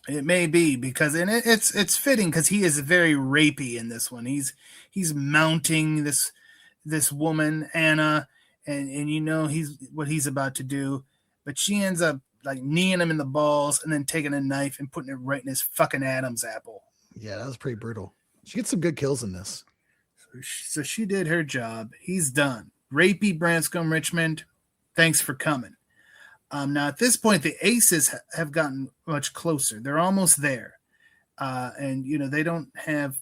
It may be, because it's fitting because he is very rapey in this one. He's mounting this woman Anna, and what he's about to do, but she ends up like kneeing him in the balls and then taking a knife and putting it right in his fucking Adam's apple. Yeah, that was pretty brutal. She gets some good kills in this. So she did her job. He's done. Rapey Branscombe Richmond, thanks for coming. Now at this point, the aces have gotten much closer. They're almost there. And they don't have,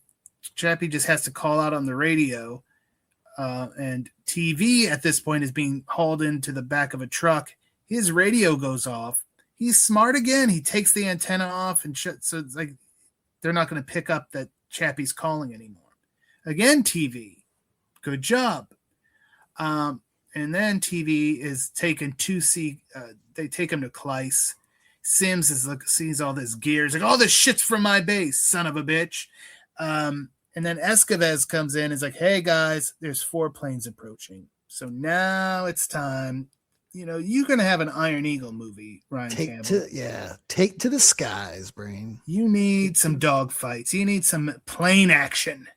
Chappy just has to call out on the radio. And TV at this point is being hauled into the back of a truck. His radio goes off. He's smart again. He takes the antenna off and so it's like they're not going to pick up that Chappy's calling anymore. Again, TV, good job. And then TV is taken to see. They take him to Kleiss. Sims sees all this gear. He's like, all this shit's from my base, son of a bitch. And then Escovez comes in and is like, hey, guys, there's 4 planes approaching. So now it's time. You're going to have an Iron Eagle movie, Ryan Campbell. Take to the skies, Brain. You need some dogfights. You need some plane action.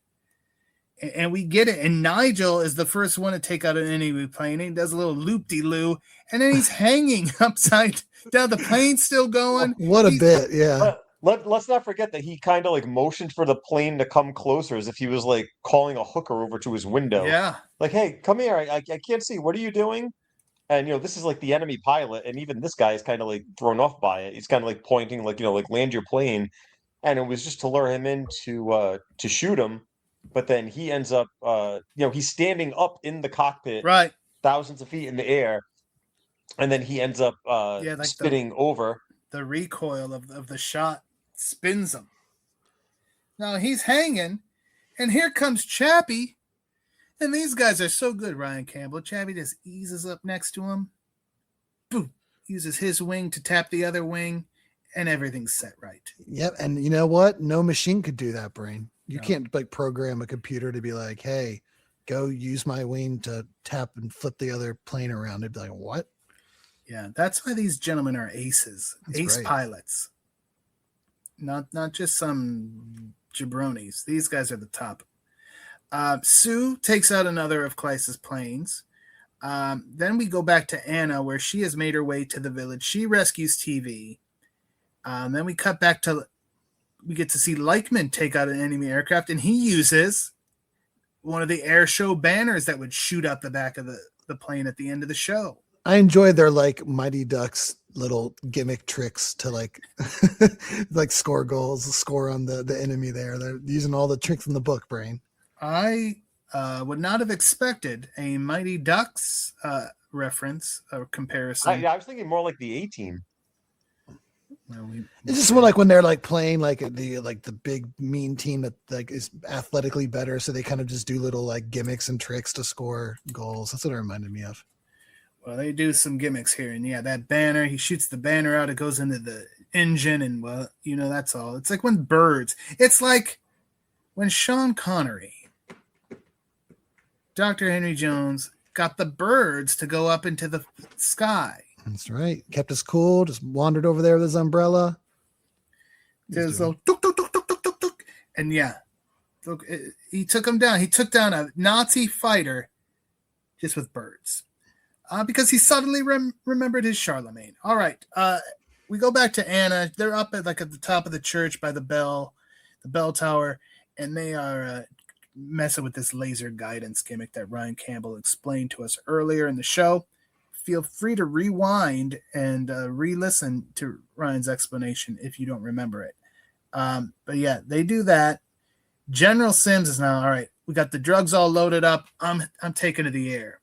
And we get it. And Nigel is the first one to take out an enemy plane. He does a little loop-de-loo. And then he's hanging upside down. The plane's still going. What a bit, yeah. Let's not forget that he kind of like motioned for the plane to come closer, as if he was like calling a hooker over to his window. Yeah. Like, hey, come here. I can't see. What are you doing? And, this is like the enemy pilot. And even this guy is kind of like thrown off by it. He's kind of like pointing, like, like land your plane. And it was just to lure him in to shoot him. But then he ends up, he's standing up in the cockpit, right, thousands of feet in the air. And then he ends up like spinning over. The recoil of the shot spins him. Now he's hanging, and here comes Chappy. And these guys are so good, Ryan Campbell. Chappy just eases up next to him. Boom. Uses his wing to tap the other wing, and everything's set right. Yep. And you know what? No machine could do that, Brain. You can't like program a computer to be like, hey, go use my wing to tap and flip the other plane around. They'd be like, what? Yeah, that's why these gentlemen are aces. That's ace great. Pilots. Not just some jabronis. These guys are the top. Sue takes out another of Kleisa's planes. Then we go back to Anna, where she has made her way to the village. She rescues TV. Then we cut back to, we get to see Leichman take out an enemy aircraft, and he uses one of the air show banners that would shoot out the back of the plane at the end of the show. I enjoyed their like Mighty Ducks little gimmick tricks to like like score goals, score on the enemy there. They're using all the tricks in the book, Brain. I would not have expected a Mighty Ducks reference or comparison. I was thinking more like the A-Team. Well, It's just more like when they're like playing like the big mean team that like is athletically better, so they kind of just do little like gimmicks and tricks to score goals. That's what it reminded me of. Well, they do some gimmicks here, and yeah, that banner, he shoots the banner out, it goes into the engine, and well, you know, that's all. It's like when it's like when Sean Connery, Dr. Henry Jones, got the birds to go up into the sky. That's right. Kept us cool, just wandered over there with his umbrella. There's a tuk, tuk, tuk, tuk, tuk, tuk, tuk. And yeah, look, he took him down. He took down a Nazi fighter just with birds. Because he suddenly remembered his Charlemagne. All right. We go back to Anna. They're up at the top of the church by the bell tower, and they are messing with this laser guidance gimmick that Ryan Campbell explained to us earlier in the show. Feel free to rewind and re-listen to Ryan's explanation if you don't remember it. But yeah, they do that. General Sims is now, all right, we got the drugs all loaded up. I'm taking to the air.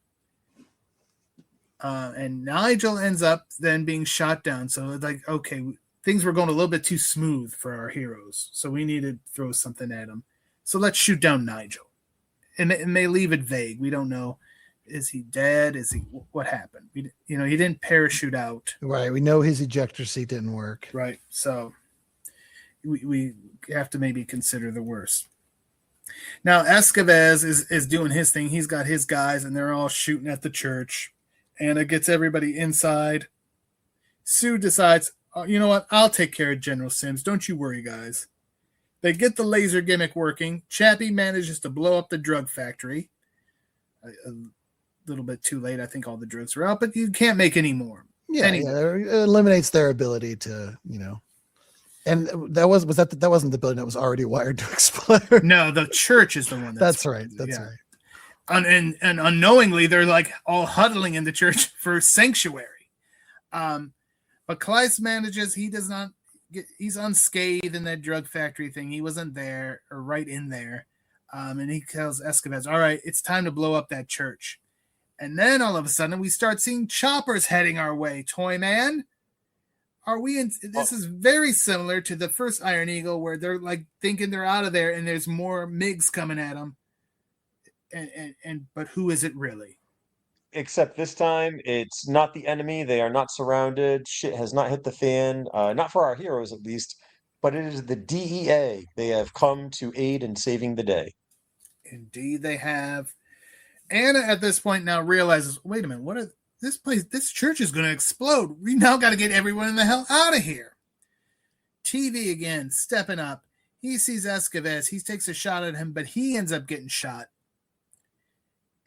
And Nigel ends up then being shot down. So it's like, okay, things were going a little bit too smooth for our heroes. So we need to throw something at them. So let's shoot down Nigel. And they leave it vague. We don't know. Is he dead? What happened? He didn't parachute out. Right. We know his ejector seat didn't work. Right. So we have to maybe consider the worst. Now, Escovez is doing his thing. He's got his guys, and they're all shooting at the church. Anna gets everybody inside. Sue decides, oh, you know what? I'll take care of General Sims. Don't you worry, guys. They get the laser gimmick working. Chappy manages to blow up the drug factory. A little bit too late. I think all the drugs are out, but you can't make any more. Yeah, it eliminates their ability to, and that wasn't the building that was already wired to explode. No, the church is the one. That's right. That's right. And unknowingly, they're like all huddling in the church for sanctuary. But Kleist manages, he's unscathed in that drug factory thing. He wasn't there or right in there. And he tells Escovez, all right, it's time to blow up that church. And then all of a sudden we start seeing choppers heading our way. Toyman, are we in? This is very similar to the first Iron Eagle, where they're like thinking they're out of there and there's more MiGs coming at them. But who is it really? Except this time, it's not the enemy. They are not surrounded. Shit has not hit the fan. Not for our heroes, at least. But it is the DEA. They have come to aid in saving the day. Indeed, they have. Anna, at this point, now realizes, wait a minute, this church is going to explode. We now got to get everyone in the hell out of here. TV again, stepping up. He sees Escovez. He takes a shot at him, but he ends up getting shot.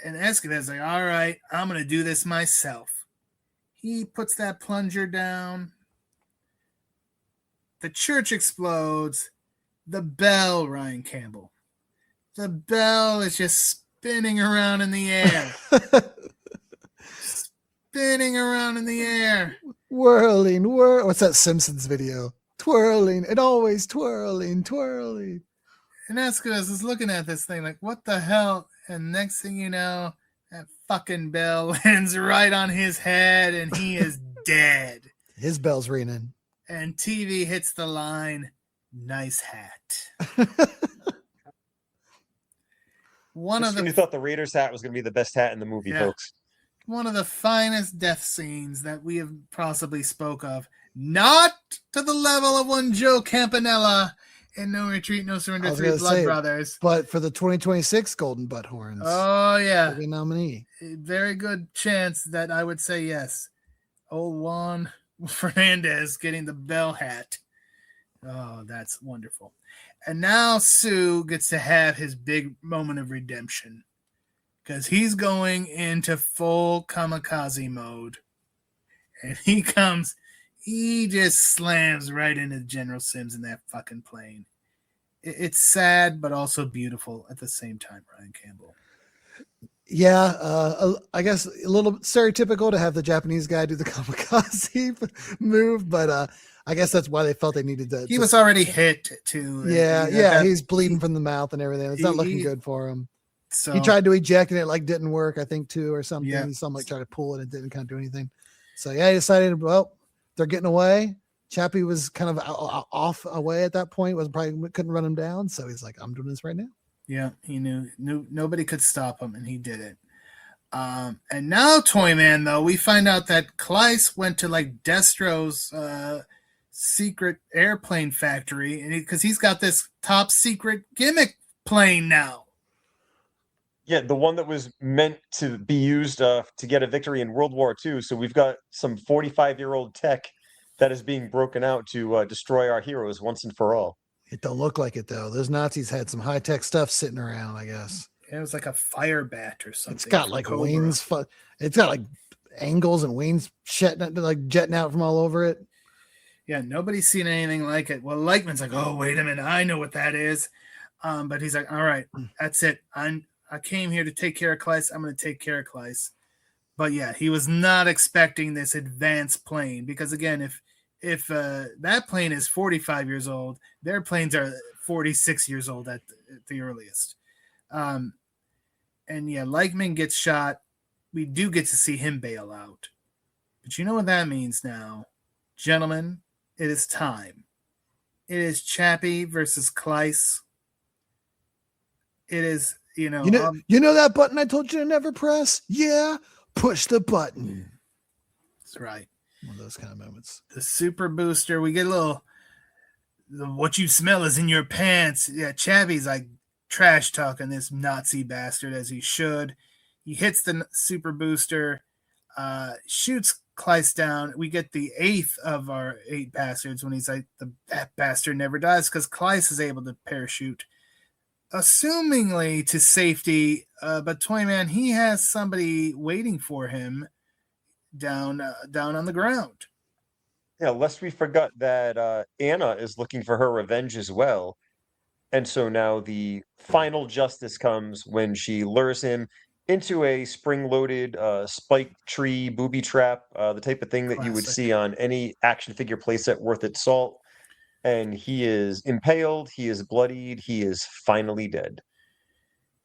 And Escovez is like, all right, I'm going to do this myself. He puts that plunger down. The church explodes. The bell, Ryan Campbell. The bell is just spinning around in the air. Spinning around in the air. Whirling. What's that Simpsons video? Twirling and always twirling. And Escovez is looking at this thing like, what the hell? And next thing you know, that fucking bell lands right on his head and he is dead. His bell's ringing. And TV hits the line, nice hat. When you thought the Raiders hat was going to be the best hat in the movie, folks. One of the finest death scenes that we have possibly spoke of. Not to the level of one Joe Campanella in No Retreat, No Surrender 3 Blood Brothers. But for the 2026 Golden Butt Horns. Oh, yeah. Maybe nominee. Very good chance that I would say yes. Old Juan Fernandez getting the bell hat. Oh, that's wonderful. And now Sue gets to have his big moment of redemption because he's going into full kamikaze mode. And he just slams right into General Sims in that fucking plane. It's sad, but also beautiful at the same time, Ryan Campbell. Yeah, I guess a little stereotypical to have the Japanese guy do the kamikaze move, but I guess that's why they felt they needed to. He was already hit too. Yeah, he's bleeding from the mouth and everything. It's not looking good for him. So he tried to eject and it didn't work, I think, too, or something. Yeah. Something tried to pull it and it didn't kind of do anything. So yeah, he decided, well, they're getting away. Chappie was kind of off away at that point. Couldn't run him down. So he's like, I'm doing this right now. Yeah, he knew nobody could stop him, and he did it. And now, Toyman, though, we find out that Kleiss went to like Destro's secret airplane factory, and because he's got this top secret gimmick plane now. Yeah, the one that was meant to be used to get a victory in World War II. So we've got some 45-year-old tech that is being broken out to destroy our heroes once and for all. It don't look like it, though. Those Nazis had some high-tech stuff sitting around, I guess. It was like a fire bat or something. It's got like wings. It's got like angles and wings jetting out from all over it. Yeah, nobody's seen anything like it. Well, Leichtman's like, oh, wait a minute. I know what that is. But he's like, all right, that's it. I came here to take care of Kleiss. I'm going to take care of Kleiss. But yeah, he was not expecting this advanced plane because, again, if that plane is 45 years old, their planes are 46 years old at the earliest. And yeah, Leichtman gets shot. We do get to see him bail out. But you know what that means now? Gentlemen, it is time. It is Chappie versus Kleiss. It is, you know that button I told you to never press? Yeah, push the button. That's right. One of those kind of moments. The super booster. We get a little, what you smell is in your pants. Yeah, Chappie's like trash talking this Nazi bastard as he should. He hits the super booster, shoots Kleiss down. We get the 8th of our 8 bastards when he's like, that bastard never dies because Kleiss is able to parachute, assumingly to safety. But Toyman, he has somebody waiting for him down on the ground. Yeah, lest we forgot that Anna is looking for her revenge as well. And so now the final justice comes when she lures him into a spring-loaded spike tree booby trap, the type of thing that you would see on any action figure playset worth its salt. And he is impaled, he is bloodied, he is finally dead.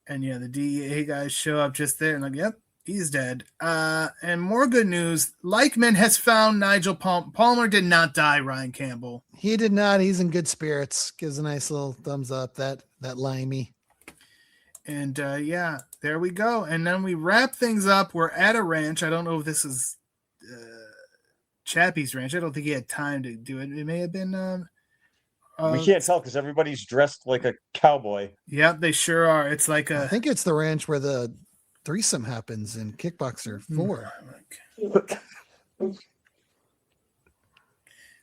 And yeah, the DEA guys show up just there and like, yep, he's dead. And more good news, Leichtman has found Nigel Palmer. Palmer did not die, Ryan Campbell. He did not. He's in good spirits. Gives a nice little thumbs up, that limey. And yeah, there we go. And then we wrap things up. We're at a ranch. I don't know if this is Chappie's ranch. I don't think he had time to do it. It may have been... Uh, we can't tell because everybody's dressed like a cowboy. Yep, they sure are. It's like I think it's the ranch where the threesome happens in Kickboxer 4.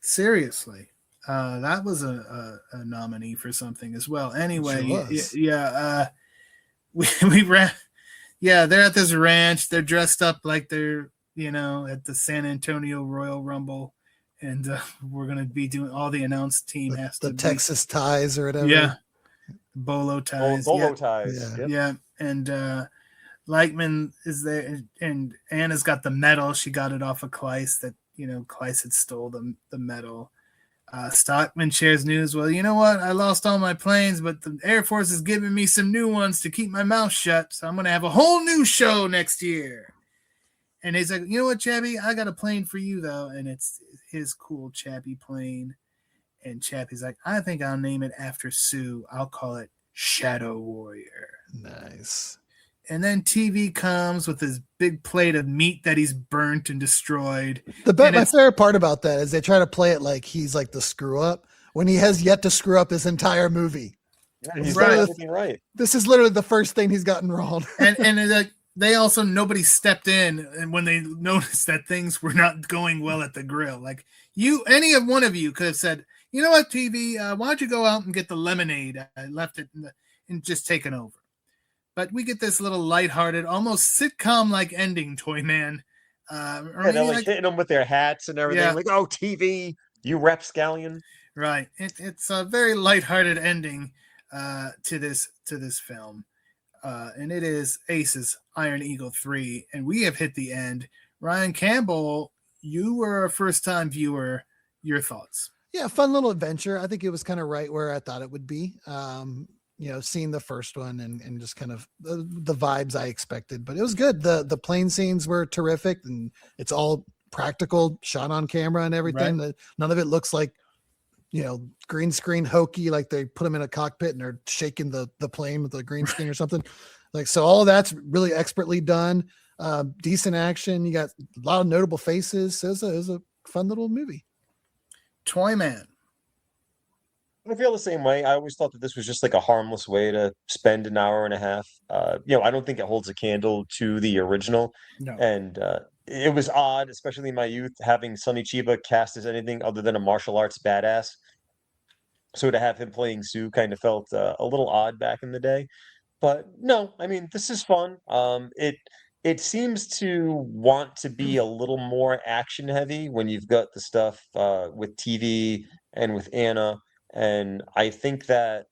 Seriously, that was a nominee for something as well. Anyway, we ran. Yeah, they're at this ranch. They're dressed up like they're at the San Antonio Royal Rumble. And we're going to be doing all the announced team. The Texas ties or whatever. Yeah. Bolo ties. Bolo ties. Yeah. Yep. Yeah. And Leichtman is there. And Anna's got the medal. She got it off of Kleiss that, Kleiss had stole the medal. Stockman shares news. Well, you know what? I lost all my planes, but the Air Force is giving me some new ones to keep my mouth shut. So I'm going to have a whole new show next year. And he's like, you know what, Chappie? I got a plane for you, though. And it's his cool Chappie plane. And Chappie's like, I think I'll name it after Sue. I'll call it Shadow Warrior. Nice. And then TV comes with his big plate of meat that he's burnt and destroyed. My favorite part about that is they try to play it like he's like the screw up when he has yet to screw up his entire movie. Yeah, he's right. This is literally the first thing he's gotten wrong. and like, they also, nobody stepped in and when they noticed that things were not going well at the grill. Like any of one of you could have said, you know what, TV, why don't you go out and get the lemonade? I left it and just taken over. But we get this little lighthearted, almost sitcom-like ending, Toyman. They're like hitting them with their hats and everything. Yeah. Like, oh, TV, you rapscallion. Right. It's a very lighthearted ending to this film. And it is Ace's Iron Eagle 3. And we have hit the end. Ryan Campbell, you were a first-time viewer. Your thoughts? Yeah, fun little adventure. I think it was kind of right where I thought it would be. Seeing the first one and just kind of the vibes I expected, but it was good. The plane scenes were terrific, and it's all practical, shot on camera and everything. Right. None of it looks like, green screen hokey, like they put them in a cockpit and they're shaking the plane with the green screen or something. Like, so all of that's really expertly done. Decent action. You got a lot of notable faces. So it was a fun little movie. Toyman. I feel the same way. I always thought that this was just like a harmless way to spend an hour and a half. I don't think it holds a candle to the original. No. And it was odd, especially in my youth, having Sonny Chiba cast as anything other than a martial arts badass. So to have him playing Sue kind of felt a little odd back in the day. But no, I mean, this is fun. It seems to want to be a little more action heavy when you've got the stuff with TV and with Anna. And I think that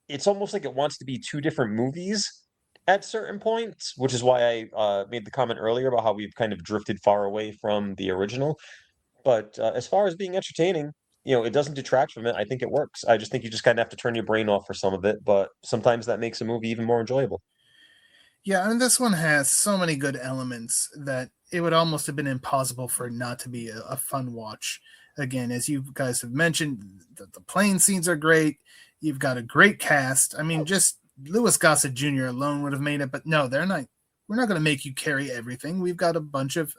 it's almost like it wants to be two different movies at certain points, which is why I made the comment earlier about how we've kind of drifted far away from the original. But as far as being entertaining, it doesn't detract from it. I think it works. I just think you just kind of have to turn your brain off for some of it, but sometimes that makes a movie even more enjoyable. Yeah, and this one has so many good elements that it would almost have been impossible for it not to be a fun watch. Again, as you guys have mentioned, the plane scenes are great. You've got a great cast. I mean, just Louis Gossett Jr. alone would have made it, but no, they're not. We're not going to make you carry everything. We've got a bunch of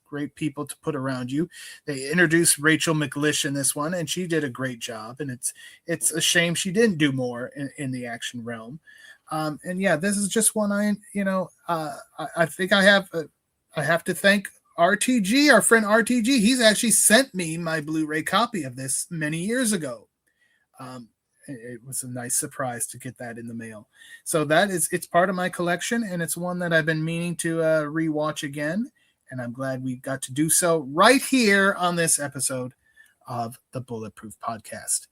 great people to put around you. They introduced Rachel McLish in this one, and she did a great job. And it's a shame she didn't do more in the action realm. And yeah, this is just one I think I have to thank RTG, our friend RTG. He's actually sent me my Blu-ray copy of this many years ago. It was a nice surprise to get that in the mail. So it's part of my collection, and it's one that I've been meaning to rewatch again. And I'm glad we got to do so right here on this episode of the Bulletproof Podcast.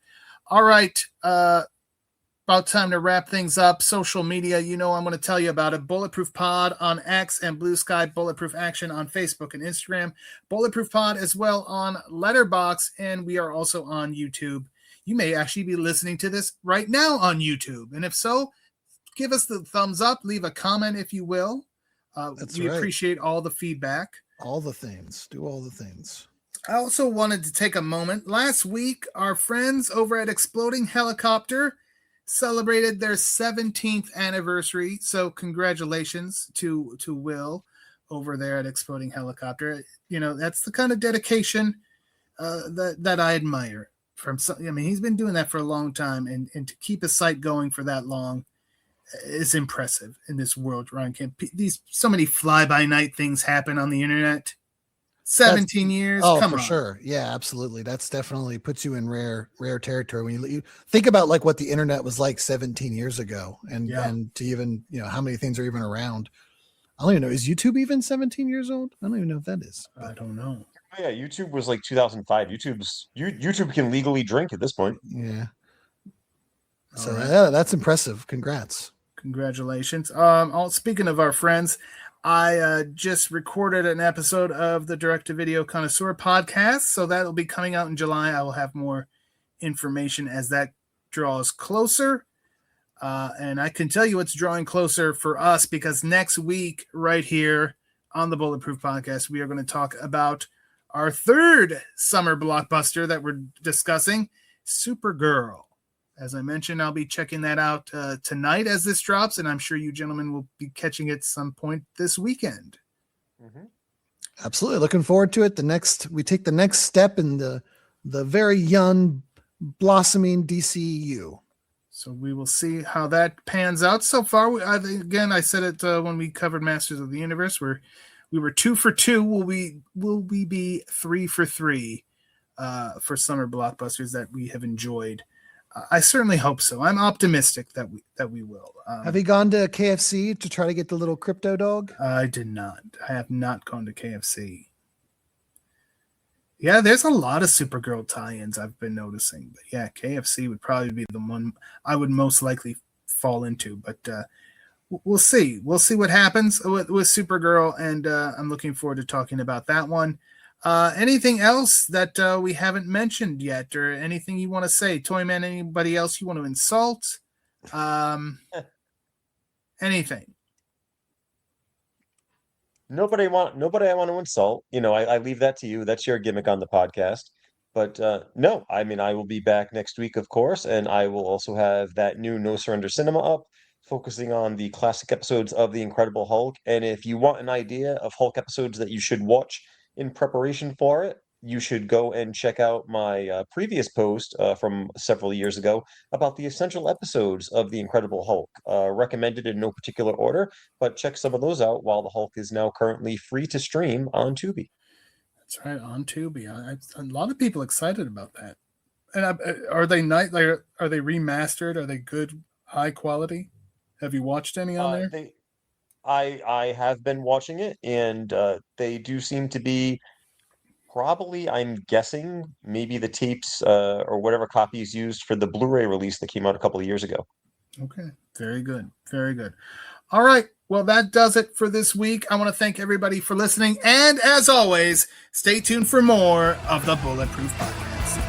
All right. About time to wrap things up. Social media, I'm going to tell you about it. Bulletproof Pod on X and Blue Sky, Bulletproof Action on Facebook and Instagram, Bulletproof Pod as well on Letterboxd, and we are also on YouTube. You may actually be listening to this right now on YouTube, and if so, give us the thumbs up, leave a comment if you will. We appreciate all the feedback. All the things. Do all the things. I also wanted to take a moment. Last week, our friends over at Exploding Helicopter celebrated their 17th anniversary. So congratulations to Will over there at Exploding Helicopter. That's the kind of dedication that I admire from he's been doing that for a long time, and to keep a site going for that long is impressive in this world. Ryan Campbell, so many fly-by-night things happen on the internet. 17 years. Oh, come for on. Sure. Yeah, absolutely. That's definitely puts you in rare territory when you think about like what the internet was like 17 years ago, and to even how many things are even around. I don't even know. Is YouTube even 17 years old? I don't even know if that is. I don't know. Oh, yeah, YouTube was like 2005. YouTube can legally drink at this point. Yeah. So right. Yeah, that's impressive. Congrats. Congratulations. Speaking of our friends, I just recorded an episode of the Direct-to-Video Connoisseur podcast, so that'll be coming out in July. I will have more information as that draws closer. And I can tell you it's drawing closer for us because next week, right here on the Bulletproof Podcast, we are going to talk about our third summer blockbuster that we're discussing, Supergirl. As I mentioned, I'll be checking that out tonight as this drops, and I'm sure you gentlemen will be catching it some point this weekend. Mm-hmm. Absolutely. Looking forward to it. We take the next step in the very young, blossoming DCU. So we will see how that pans out. So far, I said it when we covered Masters of the Universe, where we were 2 for 2. Will we be 3 for 3 for summer blockbusters that we have enjoyed. I certainly hope so. I'm optimistic that we will. Have you gone to KFC to try to get the little crypto dog? I did not. I have not gone to KFC. Yeah, there's a lot of Supergirl tie-ins I've been noticing. But yeah, KFC would probably be the one I would most likely fall into. But we'll see. We'll see what happens with Supergirl, and I'm looking forward to talking about that one. Anything else that we haven't mentioned yet, or anything you want to say? Toyman, anybody else you want to insult? Anything? Nobody I want to insult. I leave that to you. That's your gimmick on the podcast. But no, I mean, I will be back next week, of course, and I will also have that new No Surrender Cinema up, focusing on the classic episodes of The Incredible Hulk. And if you want an idea of Hulk episodes that you should watch in preparation for it, you should go and check out my previous post from several years ago about the essential episodes of The Incredible Hulk, recommended in no particular order, but check some of those out while the Hulk is now currently free to stream on Tubi. That's right, on Tubi. A lot of people excited about that. And are they are they remastered? Are they good, high quality? Have you watched any on there? I have been watching it, and they do seem to be probably, I'm guessing, maybe the tapes or whatever copies used for the Blu-ray release that came out a couple of years ago. Okay, very good. Very good. All right, well, that does it for this week. I want to thank everybody for listening, and as always, stay tuned for more of the Bulletproof Podcast.